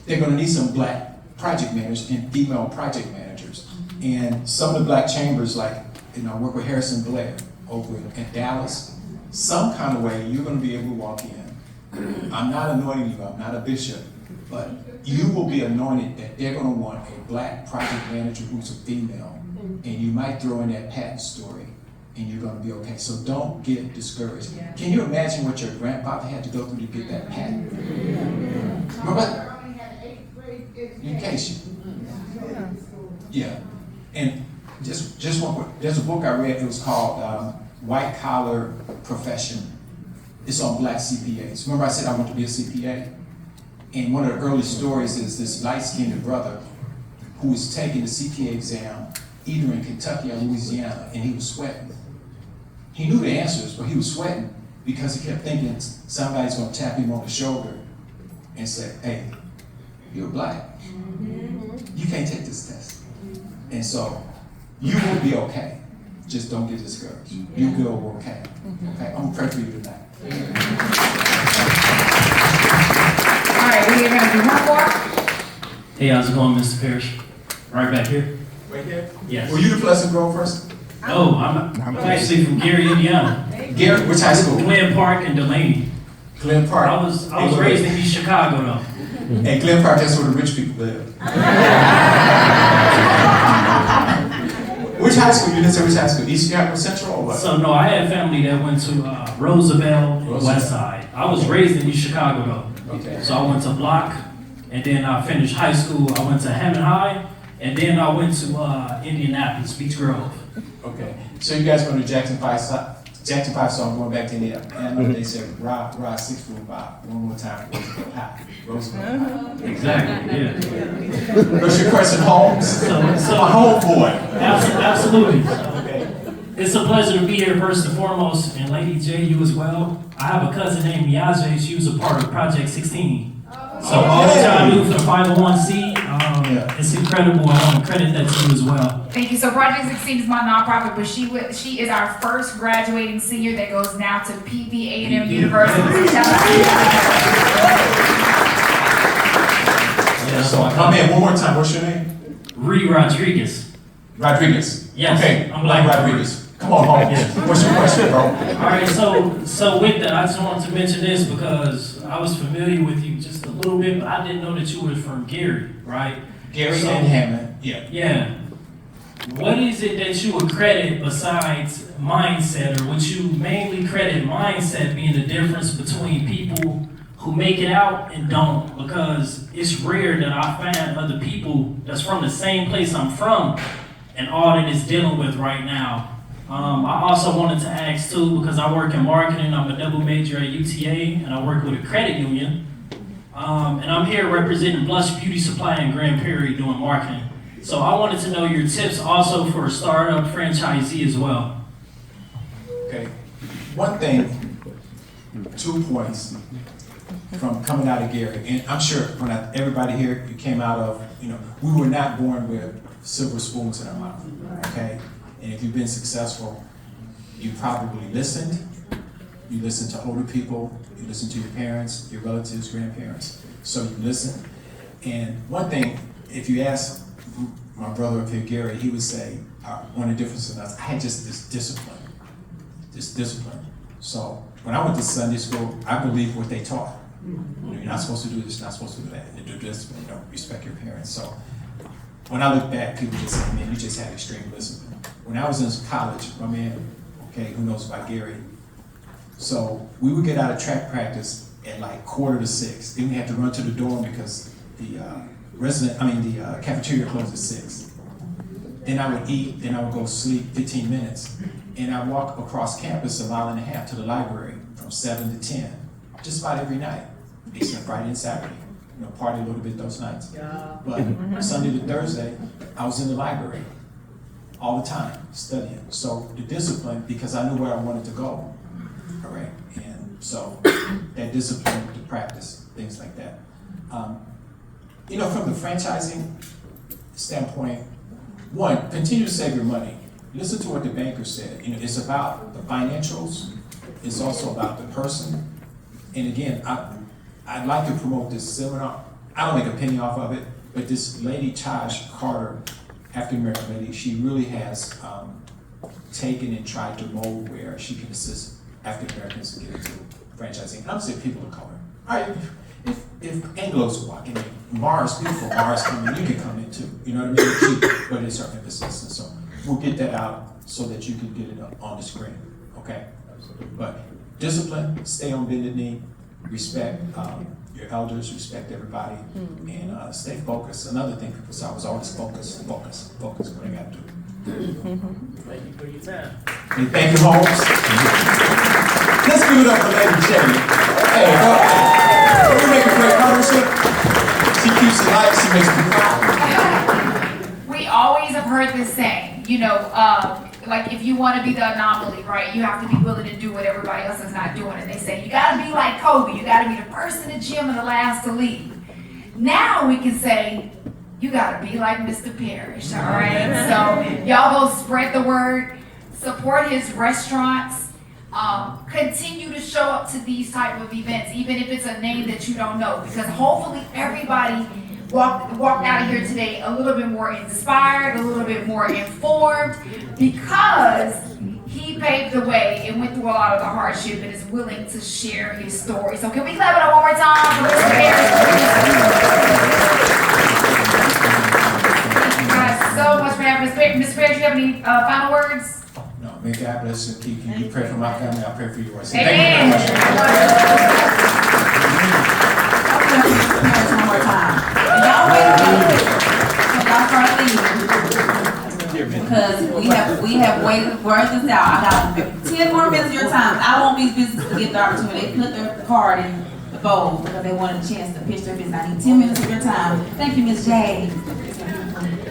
they're going to need some black project managers and female project managers. And some of the black chambers, like, you know, I work with Harrison Blair over in Dallas. Some kind of way you're going to be able to walk in. I'm not anointing you, I'm not a bishop, but you will be anointed that they're going to want a black project manager who's a female, and you might throw in that patent story, and you're going to be okay. So don't get discouraged. Can you imagine what your grandfather had to go through to get that patent? Remember? In case you. Yeah. And just one quick, there's a book I read, it was called White Collar Profession. It's on black CPAs. Remember I said I want to be a CPA? And one of the early stories is this light-skinned brother who was taking the CPA exam either in Kentucky or Louisiana, and he was sweating. He knew the answers, but he was sweating because he kept thinking somebody's gonna tap him on the shoulder and say, hey, you're black. You can't take this test. And so you will be okay. Just don't get discouraged. You will be okay. Okay, I'm gonna pray for you tonight. All right, we're gonna do one more. Hey, how's it going, Mr. Parrish? Right back here? Right here? Yes. Were you the Pleasant Grove person? No, I'm actually from Gary, Indiana. Gary, which high school? Glen Park and Delaney. Glen Park. I was raised in East Chicago though. And Glen Park, that's where the rich people live. Which high school? You didn't say which high school? East Capital Central or what? So no, I had family that went to Roosevelt, West Side. I was raised in East Chicago though. Okay. So I went to Block, and then I finished high school. I went to Hammond High, and then I went to Indianapolis, Beach Grove. Okay. So you guys went to Jackson 5, so I'm going back to India. And they said, Rod 6 foot Bob. One more time. Roosevelt High. Exactly, yeah. What's your question, Holmes? So My homeboy. absolutely. Okay. It's a pleasure to be here first and foremost, and Lady Jade, you as well. I have a cousin named Miaje. She was a part of Project 16. So all that I do for the 501c, it's incredible. I want to credit that to you as well. Thank you. So Project 16 is my nonprofit, but she is our first graduating senior that goes now to PV-A&M University. So come in one more time. What's your name? Ree Rodriguez. Rodriguez. Yes. Okay. I'm Black Rodriguez. Come on, Holmes. Yes. What's your question, bro? All right. So with that, I just wanted to mention this because I was familiar with you just a little bit, but I didn't know that you were from Gary, right? Gary and Hammond. Yeah. Yeah. What is it that you would credit besides mindset, or would you mainly credit mindset being the difference between people who make it out and don't? Because it's rare that I find other people that's from the same place I'm from and all that is dealing with right now. I also wanted to ask too, because I work in marketing, I'm a double major at UTA, and I work with a credit union. And I'm here representing Blush Beauty Supply in Grand Prairie doing marketing. So I wanted to know your tips also for a startup franchisee as well. Okay. One thing, 2 points from coming out of Gary, and I'm sure when everybody here, you came out of, we were not born with silver spoons in our mouth, okay? And if you've been successful, you probably listened. You listened to older people. You listened to your parents, your relatives, grandparents. So you listen. And one thing, if you ask my brother up here, Gary, he would say, one of the differences in us, I had just this discipline. So when I went to Sunday school, I believed what they taught. You're not supposed to do this, you're not supposed to do that. And do discipline, respect your parents. So when I look back, people just say, man, you just had extreme discipline. When I was in college, my man, okay, who knows about Gary? So we would get out of track practice at like 5:45. Then we had to run to the dorm because the cafeteria closed at 6. Then I would eat, then I would go sleep 15 minutes. And I'd walk across campus 1.5 miles to the library from 7 to 10, just about every night, except Friday and Saturday. Party a little bit those nights. Yeah. But Sunday to Thursday, I was in the library all the time, studying. So the discipline, because I knew where I wanted to go, all right? And so that discipline to practice, things like that. From the franchising standpoint, one, continue to save your money. Listen to what the banker said. It's about the financials. It's also about the person. And again, I'd like to promote this seminar. I don't make a penny off of it, but this lady, Taj Carter, African-American lady, she really has taken and tried to mold where she can assist African-Americans to get into franchising. And I'm saying people of color. All right, if Anglos walk in, Mars, beautiful Mars come in, you can come in too. You know what I mean? But it's our emphasis. And so we'll get that out so that you can get it up on the screen, okay? But discipline, stay on bended knee, respect your elders, respect everybody, and stay focused. Another thing people say, I was always focus, what I got to do. Thank you for your time. Hey, thank you, Holmes. Let's give it up for Lady Jade. Hey, we make a great partnership. She keeps the light, she makes me proud. We always have heard this saying, like if you want to be the anomaly, right, you have to be willing to do what everybody else is not doing. And they say, you got to be like Kobe. You got to be the first in the gym and the last to leave. Now we can say, you got to be like Mr. Parrish, all right? So y'all go spread the word, support his restaurants, continue to show up to these type of events, even if it's a name that you don't know, because hopefully everybody walked out of here today a little bit more inspired, a little bit more informed, because he paved the way and went through a lot of the hardship and is willing to share his story. So can we clap it up one more time for Mr. Parrish? Thank you guys so much for having us. Mr. Parrish, do you have any final words? No, may God bless and keep you. You pray for my family, I pray for yours. So Amen. thank you very much. One more time. And y'all wait a minute. So y'all start leaving. Because we have waited worked this out. I got 10 more minutes of your time. I want these businesses to get the opportunity. They put their card in the bowl because they wanted a chance to pitch their business. I need 10 minutes of your time. Thank you, Miss Jade.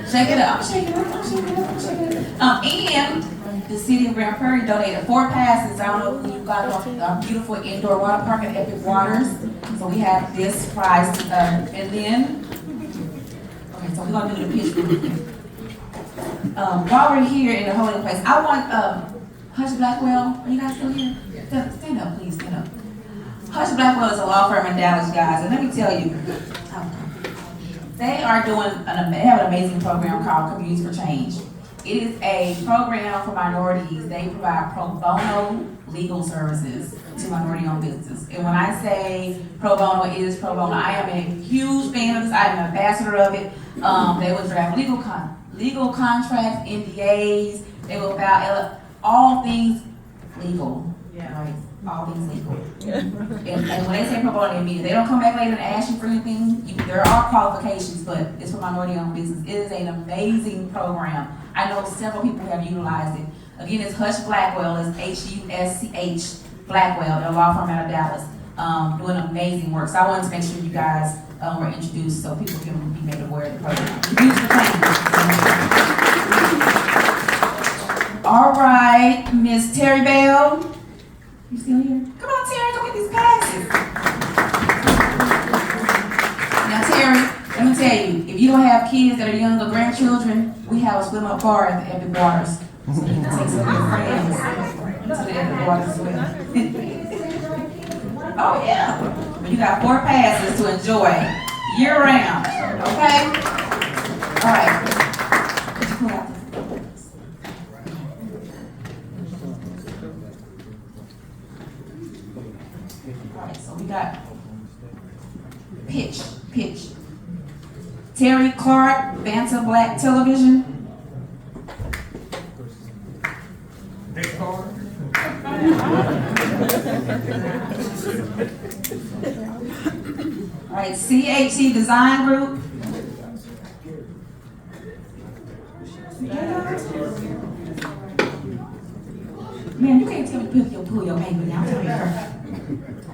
Shake it up. Shake it up. Shake it up. Shake it up. And the city of Grand Prairie donated 4 passes. I don't know if you got a beautiful indoor water park at Epic Waters. So we have this prize. And then, okay, so we're going to do the pitch. While we're here in the holding place, I want Hush Blackwell. Are you guys still here? Stand up, please. Stand up. Hush Blackwell is a law firm in Dallas, guys, and let me tell you, they are doing they have an amazing program called Communities for Change. It is a program for minorities. They provide pro bono legal services to minority-owned businesses. And when I say pro bono, it is pro bono. I am a huge fan of this. I am an ambassador of it. They would draft legal contracts, NDAs. They will file all things legal. Yeah. Right? All things legal. And when they say pro bono, they mean it. They don't come back later and ask you for anything. There are qualifications, but it's for minority-owned business. It is an amazing program. I know several people have utilized it. Again, it's Hush Blackwell. It's Husch Blackwell. They're a law firm out of Dallas, doing amazing work. So I wanted to make sure you guys were introduced so people can be made aware of the program. All right, Miss Terry Bell. You still here? Come on, Terry, go get these passes. Now, Terry, let me tell you, if you don't have kids that are young or grandchildren, we have a swim up bar at the Epic Waters. So you can take some of your friends to the Epic Waters as well. Oh, yeah. You got 4 passes to enjoy year round, okay? All right. Could you pull out this? All right, so we got pitch. Terry Clark, Banta Black Television. Next card. All right, CHT Design Group. Man, you can't tell me to pull your paper down.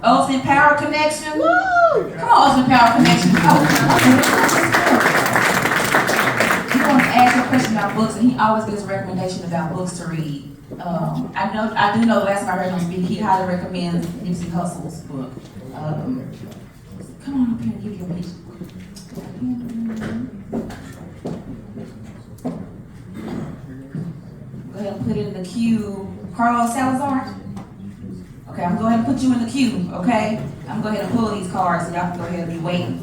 Olsen Power Connection. Woo! Come on, Olsen Power Connection. Oh, he wants to ask you a question about books, and he always gives a recommendation about books to read. I do know the last time I heard him speak, he highly recommends Nipsey Hussle's book. Come on up here and give you a picture. Go ahead and put in the queue. Carlos Salazar. Okay, I'm going to go ahead and put you in the queue, okay? I'm going to go ahead and pull these cards so y'all can go ahead and be waiting.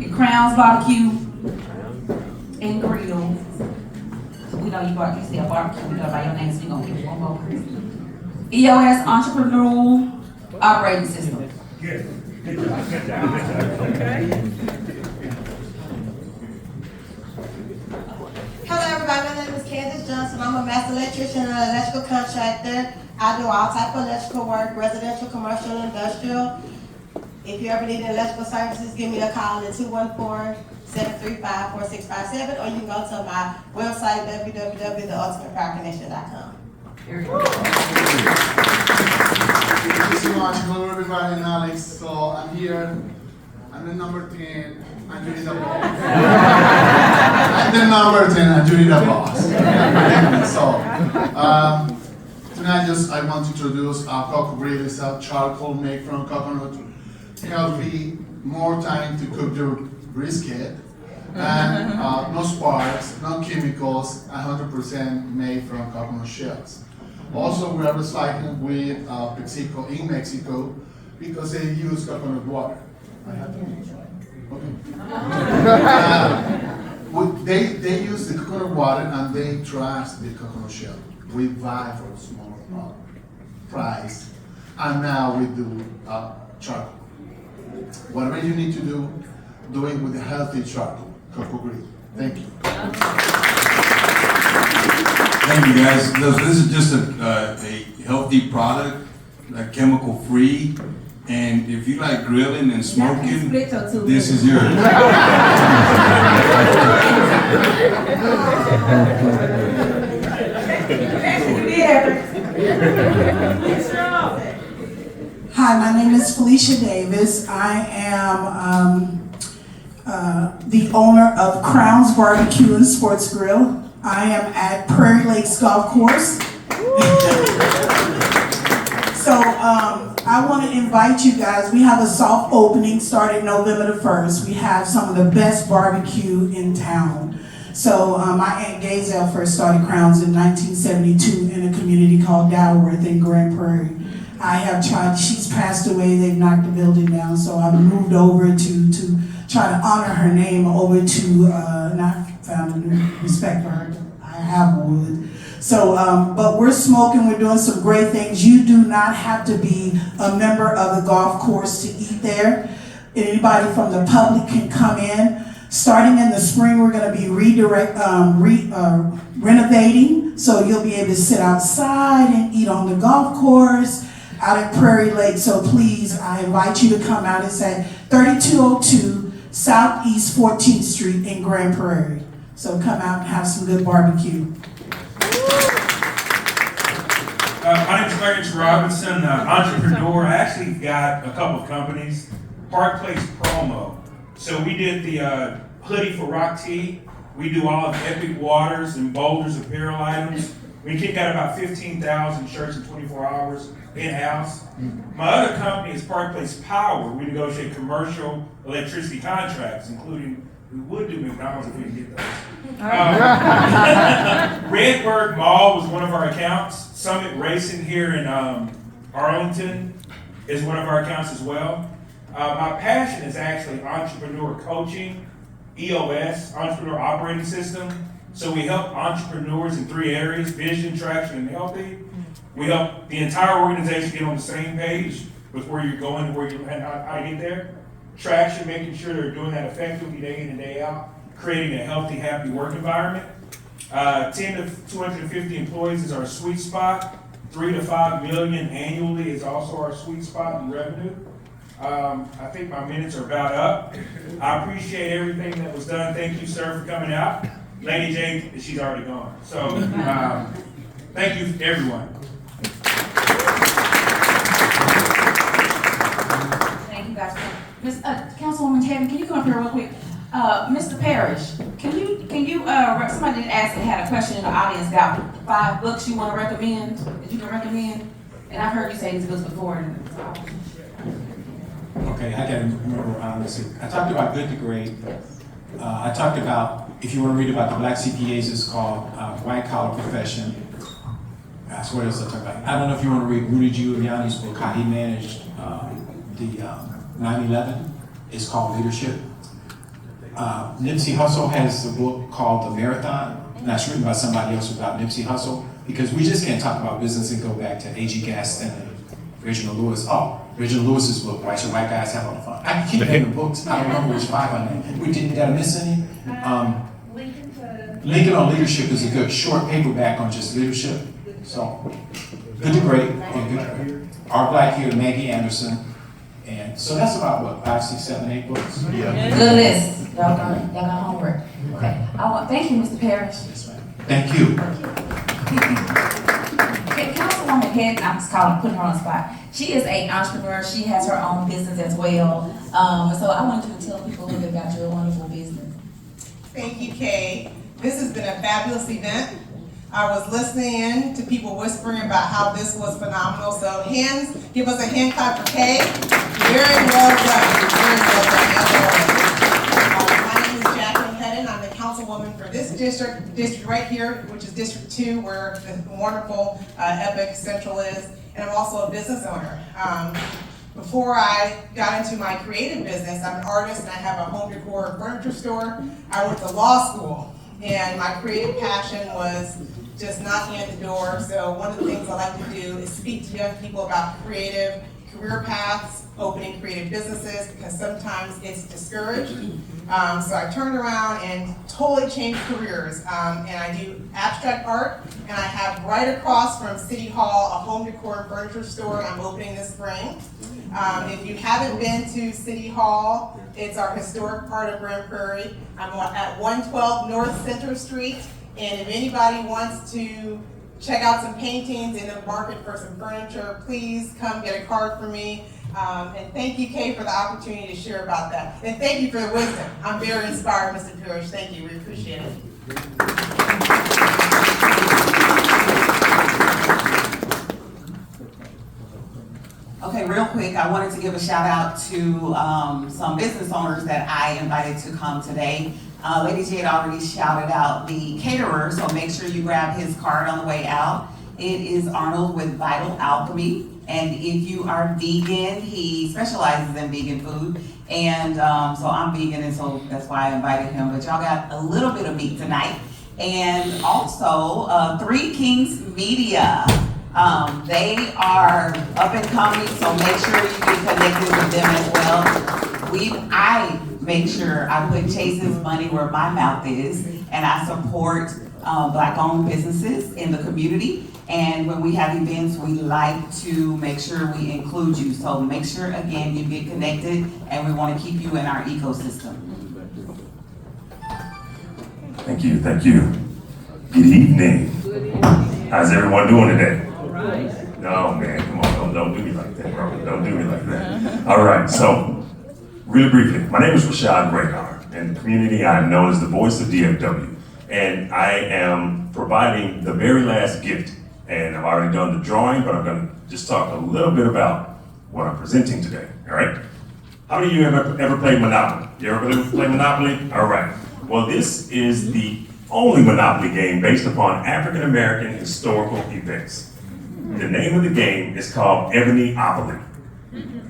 Your Crowns Barbecue and Grill. We know you said barbecue, we know by your name, so we're going to give you one more person. EOS Entrepreneurial Operating System. Good. Good job. Okay. Hello everybody, my name is Candace Johnson. I'm a master electrician and an electrical contractor. I do all type of electrical work, residential, commercial, industrial. If you ever need electrical services, give me a call at 214-735-4657, or you can go to my website, www.theultimatepowerconnection.com. Thank you so much. Hello everybody, I'm Alex. So I'm here. I'm the number 10. I'm Judy the boss. I'm the number 10. I'm Judy the boss. So tonight I want to introduce our cocoa grill. It's a charcoal made from coconut. Healthy, more time to cook your brisket, and no sparks, no chemicals, 100% made from coconut shells. Also, we are recycling with Mexico in Mexico because they use coconut water. I have to use it. Okay. use the coconut water and they trash the coconut shell. We buy for a small price, and now we do charcoal. Whatever you need to do it with a healthy charcoal, cocoa green. Thank you. Thank you, guys. This is just a healthy product, chemical free. And if you like grilling and smoking, this is yours. Hi, my name is Felicia Davis. I am the owner of Crown's Barbecue and Sports Grill. I am at Prairie Lakes Golf Course. So I want to invite you guys. We have a soft opening starting November the 1st. We have some of the best barbecue in town. So my Aunt Gazelle first started Crowns in 1972 in a community called Dalworth in Grand Prairie. I have tried, she's passed away, they've knocked the building down, so I've moved over to try to honor her name over to, not found a new respect for her, I have wood. So, but we're smoking, we're doing some great things. You do not have to be a member of the golf course to eat there. Anybody from the public can come in. Starting in the spring, we're gonna be renovating, so you'll be able to sit outside and eat on the golf course out at Prairie Lake. So please, I invite you to come out. It's at 3202 Southeast 14th Street in Grand Prairie. So come out and have some good barbecue. My name is Clarence Robinson, entrepreneur. I actually got a couple of companies. Park Place Promo. So we did the hoodie for Rock Tea. We do all of Epic Waters and Boulders apparel items. We kick out about 15,000 shirts in 24 hours in-house. My other company is Park Place Power. We negotiate commercial electricity contracts, including, we would do McDonald's if we could get those. Redbird Mall was one of our accounts. Summit Racing here in Arlington is one of our accounts as well. My passion is actually entrepreneur coaching, EOS, Entrepreneur Operating System. So we help entrepreneurs in 3 areas: vision, traction, and healthy. We help the entire organization get on the same page with where you're going and how to get there. Traction, making sure they're doing that effectively day in and day out, creating a healthy, happy work environment. 10 to 250 employees is our sweet spot. 3 to 5 million annually is also our sweet spot in revenue. I think my minutes are about up. I appreciate everything that was done. Thank you, sir, for coming out. Lady Jade, she's already gone. So thank you, everyone. Thank you, guys. Councilwoman Tatum, can you come up here real quick? Mr. Parrish, can you, somebody did ask and had a question in the audience about 5 books you want to recommend, that you can recommend? And I've heard you say these books before. Okay, I gotta remember, I talked about Good to Great. I talked about, if you want to read about the black CPAs, it's called White Collar Profession. That's what else I talked about. I don't know if you want to read Rudy Giuliani's book, how he managed the 9/11. It's called Leadership. Nipsey Hussle has a book called The Marathon, and that's written by somebody else about Nipsey Hussle, because we just can't talk about business and go back to A.G. Gaston and Reginald Lewis. Oh, Reginald Lewis's book, Why Should White Guys Have All the Fun? I can keep naming the books. I don't remember which 5 I named. Did I miss any? Lincoln on Leadership is a good short paperback on just leadership. So, Good to Great, and Good to Great. Our Black Hero, Maggie Anderson. And so that's about what, 5, 6, 7, 8 books? Yeah. Good list. Y'all got homework. Okay. Thank you, Mr. Parrish. Yes, ma'am. Thank you. Councilwoman Head, I'm just putting her on the spot. She is an entrepreneur. She has her own business as well. So I wanted you to tell people a little bit about your wonderful business. Thank you, Kay. This has been a fabulous event. I was listening in to people whispering about how this was phenomenal. So give us a hand clap for Kay. Very well done. Very well done. My name is Jacqueline Hedden. I'm the councilwoman for this district right here, which is District 2, where the wonderful Epic Central is. And I'm also a business owner. Before I got into my creative business, I'm an artist and I have a home decor furniture store. I went to law school. and my creative passion was just knocking at the door. So one of the things I like to do is speak to young people about creative career paths, opening creative businesses, because sometimes it's discouraged. So I turned around and totally changed careers. And I do abstract art, and I have right across from City Hall a home decor and furniture store I'm opening this spring. If you haven't been to City Hall, it's our historic part of Grand Prairie. I'm at 112 North Center Street, and if anybody wants to check out some paintings in the market for some furniture, please come get a card from me. And thank you, Kay, for the opportunity to share about that. And thank you for the wisdom. I'm very inspired, Mr. Parrish. Thank you, we appreciate it. Okay, real quick, I wanted to give a shout out to some business owners that I invited to come today. Lady Jade already shouted out the caterer, so make sure you grab his card on the way out. It is Arnold with Vital Alchemy, and if you are vegan, he specializes in vegan food, and so I'm vegan, and so that's why I invited him, but y'all got a little bit of meat tonight. And also, Three Kings Media. They are up and coming, so make sure you get connected with them as well. I make sure I put Chase's money where my mouth is, and I support Black-owned businesses in the community. And when we have events, we like to make sure we include you. So make sure, again, you get connected, and we want to keep you in our ecosystem. Thank you, thank you. Good evening. How's everyone doing today? No, man, come on, don't do me like that, bro. Don't do me like that. All right, so, really briefly, my name is Rashad Raynar. In the community, I'm known as the voice of DFW. And I am providing the very last gift. And I've already done the drawing, but I'm gonna just talk a little bit about what I'm presenting today, all right? How many of you have ever played Monopoly? You ever played Monopoly? All right. Well, this is the only Monopoly game based upon African-American historical events. The name of the game is called Ebonyopoly.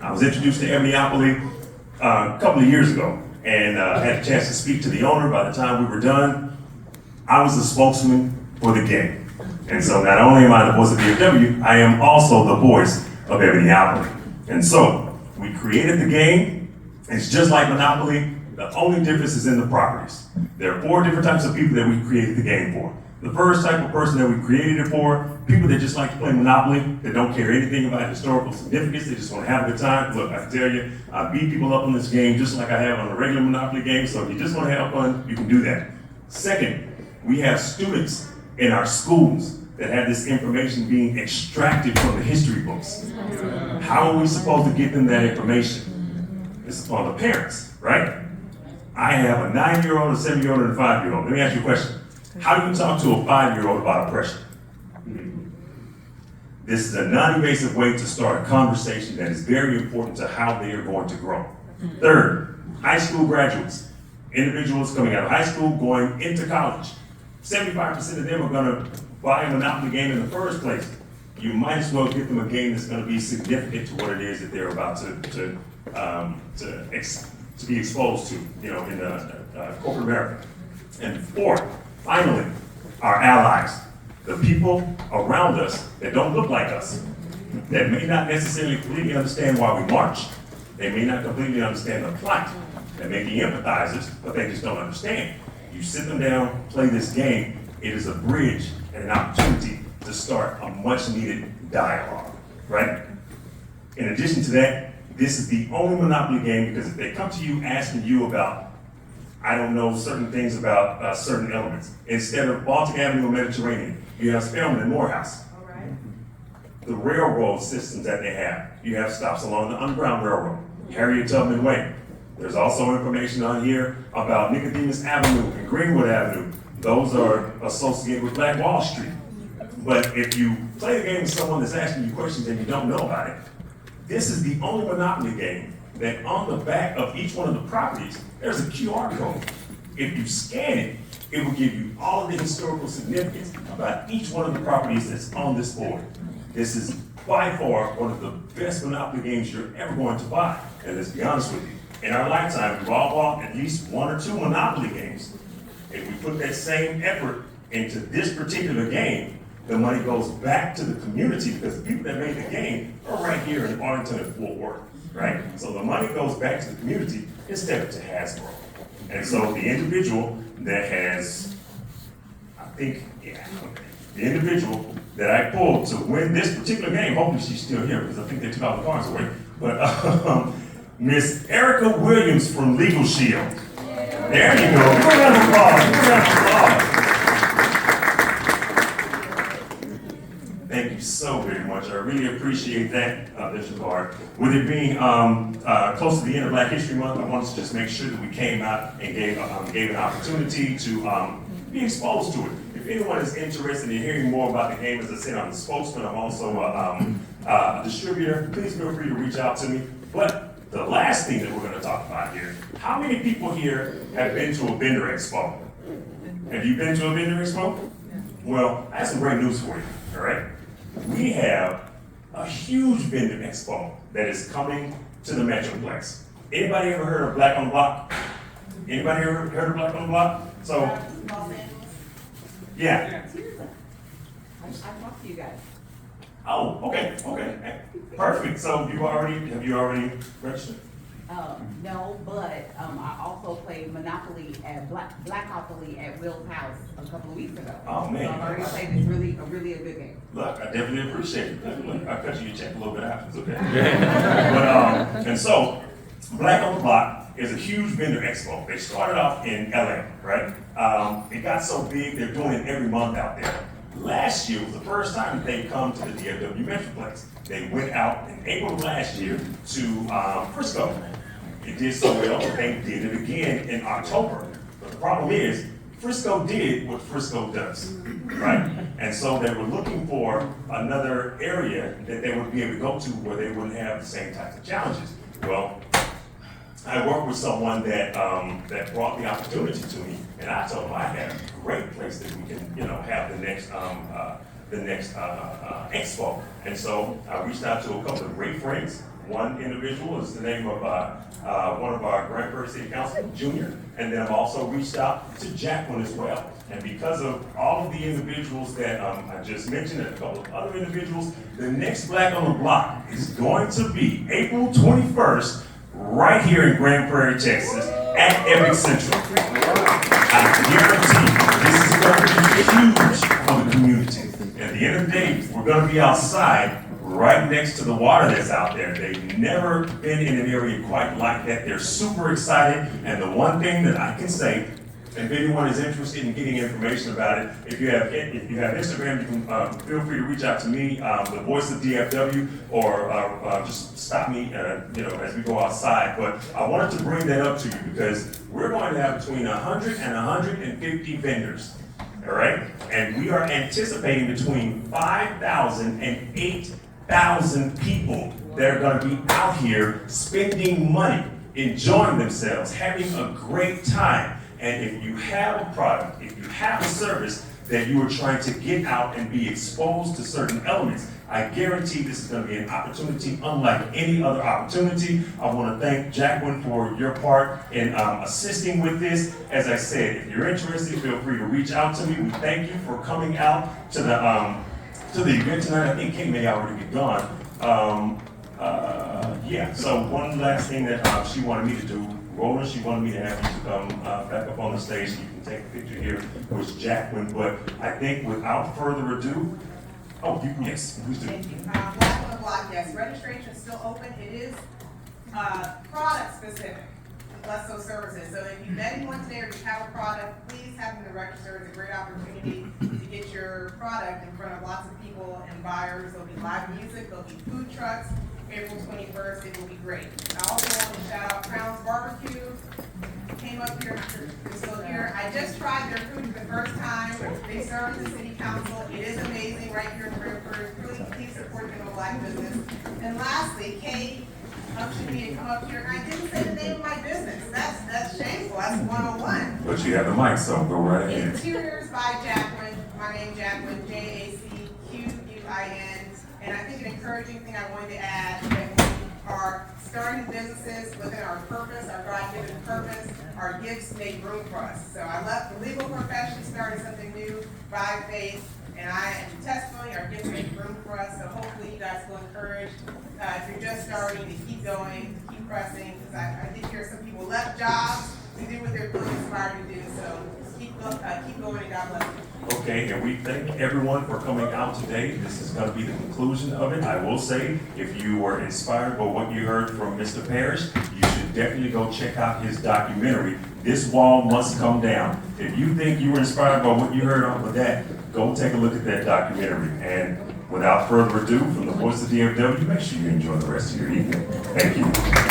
I was introduced to Ebonyopoly a couple of years ago, and had a chance to speak to the owner. By the time we were done, I was the spokesman for the game. And so not only am I the voice of DFW, I am also the voice of Ebonyopoly. And so we created the game. It's just like Monopoly. The only difference is in the properties. There are 4 different types of people that we created the game for. The first type of person that we created it for, people that just like to play Monopoly, that don't care anything about historical significance, they just want to have a good time. Look, I can tell you, I beat people up on this game just like I have on a regular Monopoly game, so if you just want to have fun, you can do that. Second, we have students in our schools that have this information being extracted from the history books. How are we supposed to get them that information? It's upon the parents, right? I have a 9-year-old, a 7-year-old, and a 5-year-old. Let me ask you a question. How do you talk to a 5-year-old about oppression? This is a non-invasive way to start a conversation that is very important to how they are going to grow. Third, high school graduates, individuals coming out of high school going into college. 75% of them are going to buy a Monopoly game in the first place. You might as well give them a game that's going to be significant to what it is that they're about to be exposed to, in corporate America. And fourth, finally, our allies, the people around us that don't look like us, that may not necessarily completely understand why we march. They may not completely understand the plight. They may be empathizers, but they just don't understand. You sit them down, play this game, it is a bridge and an opportunity to start a much needed dialogue, right? In addition to that, this is the only Monopoly game because if they come to you asking you about, I don't know, certain things about certain elements, instead of Baltic Avenue or Mediterranean, you have Spelman and Morehouse. All right. The railroad systems that they have, you have stops along the Underground Railroad, Harriet Tubman Way. There's also information on here about Nicodemus Avenue and Greenwood Avenue. Those are associated with Black Wall Street. But if you play the game with someone that's asking you questions and you don't know about it, this is the only Monopoly game that on the back of each one of the properties, there's a QR code. If you scan it, it will give you all of the historical significance about each one of the properties that's on this board. This is by far one of the best Monopoly games you're ever going to buy. And let's be honest with you, in our lifetime, we've all bought at least 1 or 2 Monopoly games. If we put that same effort into this particular game, the money goes back to the community because the people that made the game are right here in Arlington and Fort Worth, right? So the money goes back to the community instead of to Hasbro. And so the individual that has, the individual that I pulled to win this particular game, hopefully she's still here because I think they took all the cards away, but Miss Erica Williams from Legal Shield. There you go. Give her a round of applause. Give her a round of applause. Thank you so very much. I really appreciate that, Mr. Bard. With it being close to the end of Black History Month, I wanted to just make sure that we came out and gave an opportunity to be exposed to it. If anyone is interested in hearing more about the game, as I said, I'm the spokesman. I'm also a distributor. Please feel free to reach out to me. But the last thing that we're going to talk about here, how many people here have been to a vendor expo? Have you been to a vendor expo? Well, I have some great news for you, all right? We have a huge vendor expo that is coming to the Metroplex. Anybody ever heard of Black on the Block? Anybody ever heard of Black on the Block? So, yeah. I talked to you guys. Oh, okay. Perfect. So have you already registered? No, but I also played Monopoly at Blackopoly at Will's house a couple of weeks ago. Oh man. So I've already played. It's really a good game. Look, I definitely appreciate it. Look, I'll cut you your check a little bit after, it's okay. But and so Black on the Block is a huge vendor expo. They started off in LA, right? It got so big they're doing it every month out there. Last year was the first time that they come to the DFW Metroplex. They went out in April of last year to Frisco. It did so well that they did it again in October. But the problem is, Frisco did what Frisco does, right? And so they were looking for another area that they would be able to go to where they wouldn't have the same types of challenges. Well, I worked with someone that that brought the opportunity to me, and I told him I had a great place that we can, have the next expo. And so I reached out to a couple of great friends. One individual is the name of one of our Grand Prairie City Council, Junior, and then I've also reached out to Jacqueline as well. And because of all of the individuals that I just mentioned and a couple of other individuals, the next Black on the Block is going to be April 21st, right here in Grand Prairie, Texas, at Epic Central. I guarantee this is going to be huge for the community. At the end of the day, we're going to be outside right next to the water that's out there. They've never been in an area quite like that. They're super excited. And the one thing that I can say, if anyone is interested in getting information about it, if you have Instagram, you can feel free to reach out to me, the voice of DFW, or just stop me, as we go outside. But I wanted to bring that up to you because we're going to have between 100 and 150 vendors. All right? And we are anticipating between 5,000 and 8,000 people that are going to be out here spending money, enjoying themselves, having a great time. And if you have a product, if you have a service that you are trying to get out and be exposed to certain elements, I guarantee this is going to be an opportunity unlike any other opportunity. I want to thank Jacqueline for your part in assisting with this. As I said, if you're interested, feel free to reach out to me. We thank you for coming out to the event tonight. I think Kate may already be gone. So one last thing that she wanted me to do, Roland, she wanted me to have you to come back up on the stage so you can take a picture here with Jacqueline. But I think without further ado, yes, please do. Thank you. Black on the Block, yes. Registration is still open. It is product specific, less so services. So if you met anyone today or you have a product, please have them to register. It's a great opportunity to get your product in front of lots of people and buyers. There'll be live music, there'll be food trucks. April 21st, it will be great. I also want to shout out Crown's Barbecue. Came up here, they're still here. I just tried their food for the first time. They serve the city council. It is amazing right here in Brentford. Please support them in Black business. And lastly, Kate unctioned me to come up here, and I didn't say the name of my business. That's shameful. That's 101. But you have the mic, so go right ahead. Interiors by Jacqueline. My name is Jacqueline, Jacquin. And I think an encouraging thing I wanted to add that we are starting businesses within our purpose, our God-given purpose, our gifts make room for us. So I left the legal profession, started something new by faith, and I am testimony, our gifts make room for us. So hopefully you guys will encourage, if you're just starting, to keep going, to keep pressing, because I did hear some people left jobs to do what they're really inspired to do. So keep going, and God bless you. Okay, and we thank everyone for coming out today. This is going to be the conclusion of it. I will say, if you were inspired by what you heard from Mr. Parrish, you should definitely go check out his documentary, This Wall Must Come Down. If you think you were inspired by what you heard off of that, go take a look at that documentary. And without further ado, from the voice of DFW, make sure you enjoy the rest of your evening. Thank you.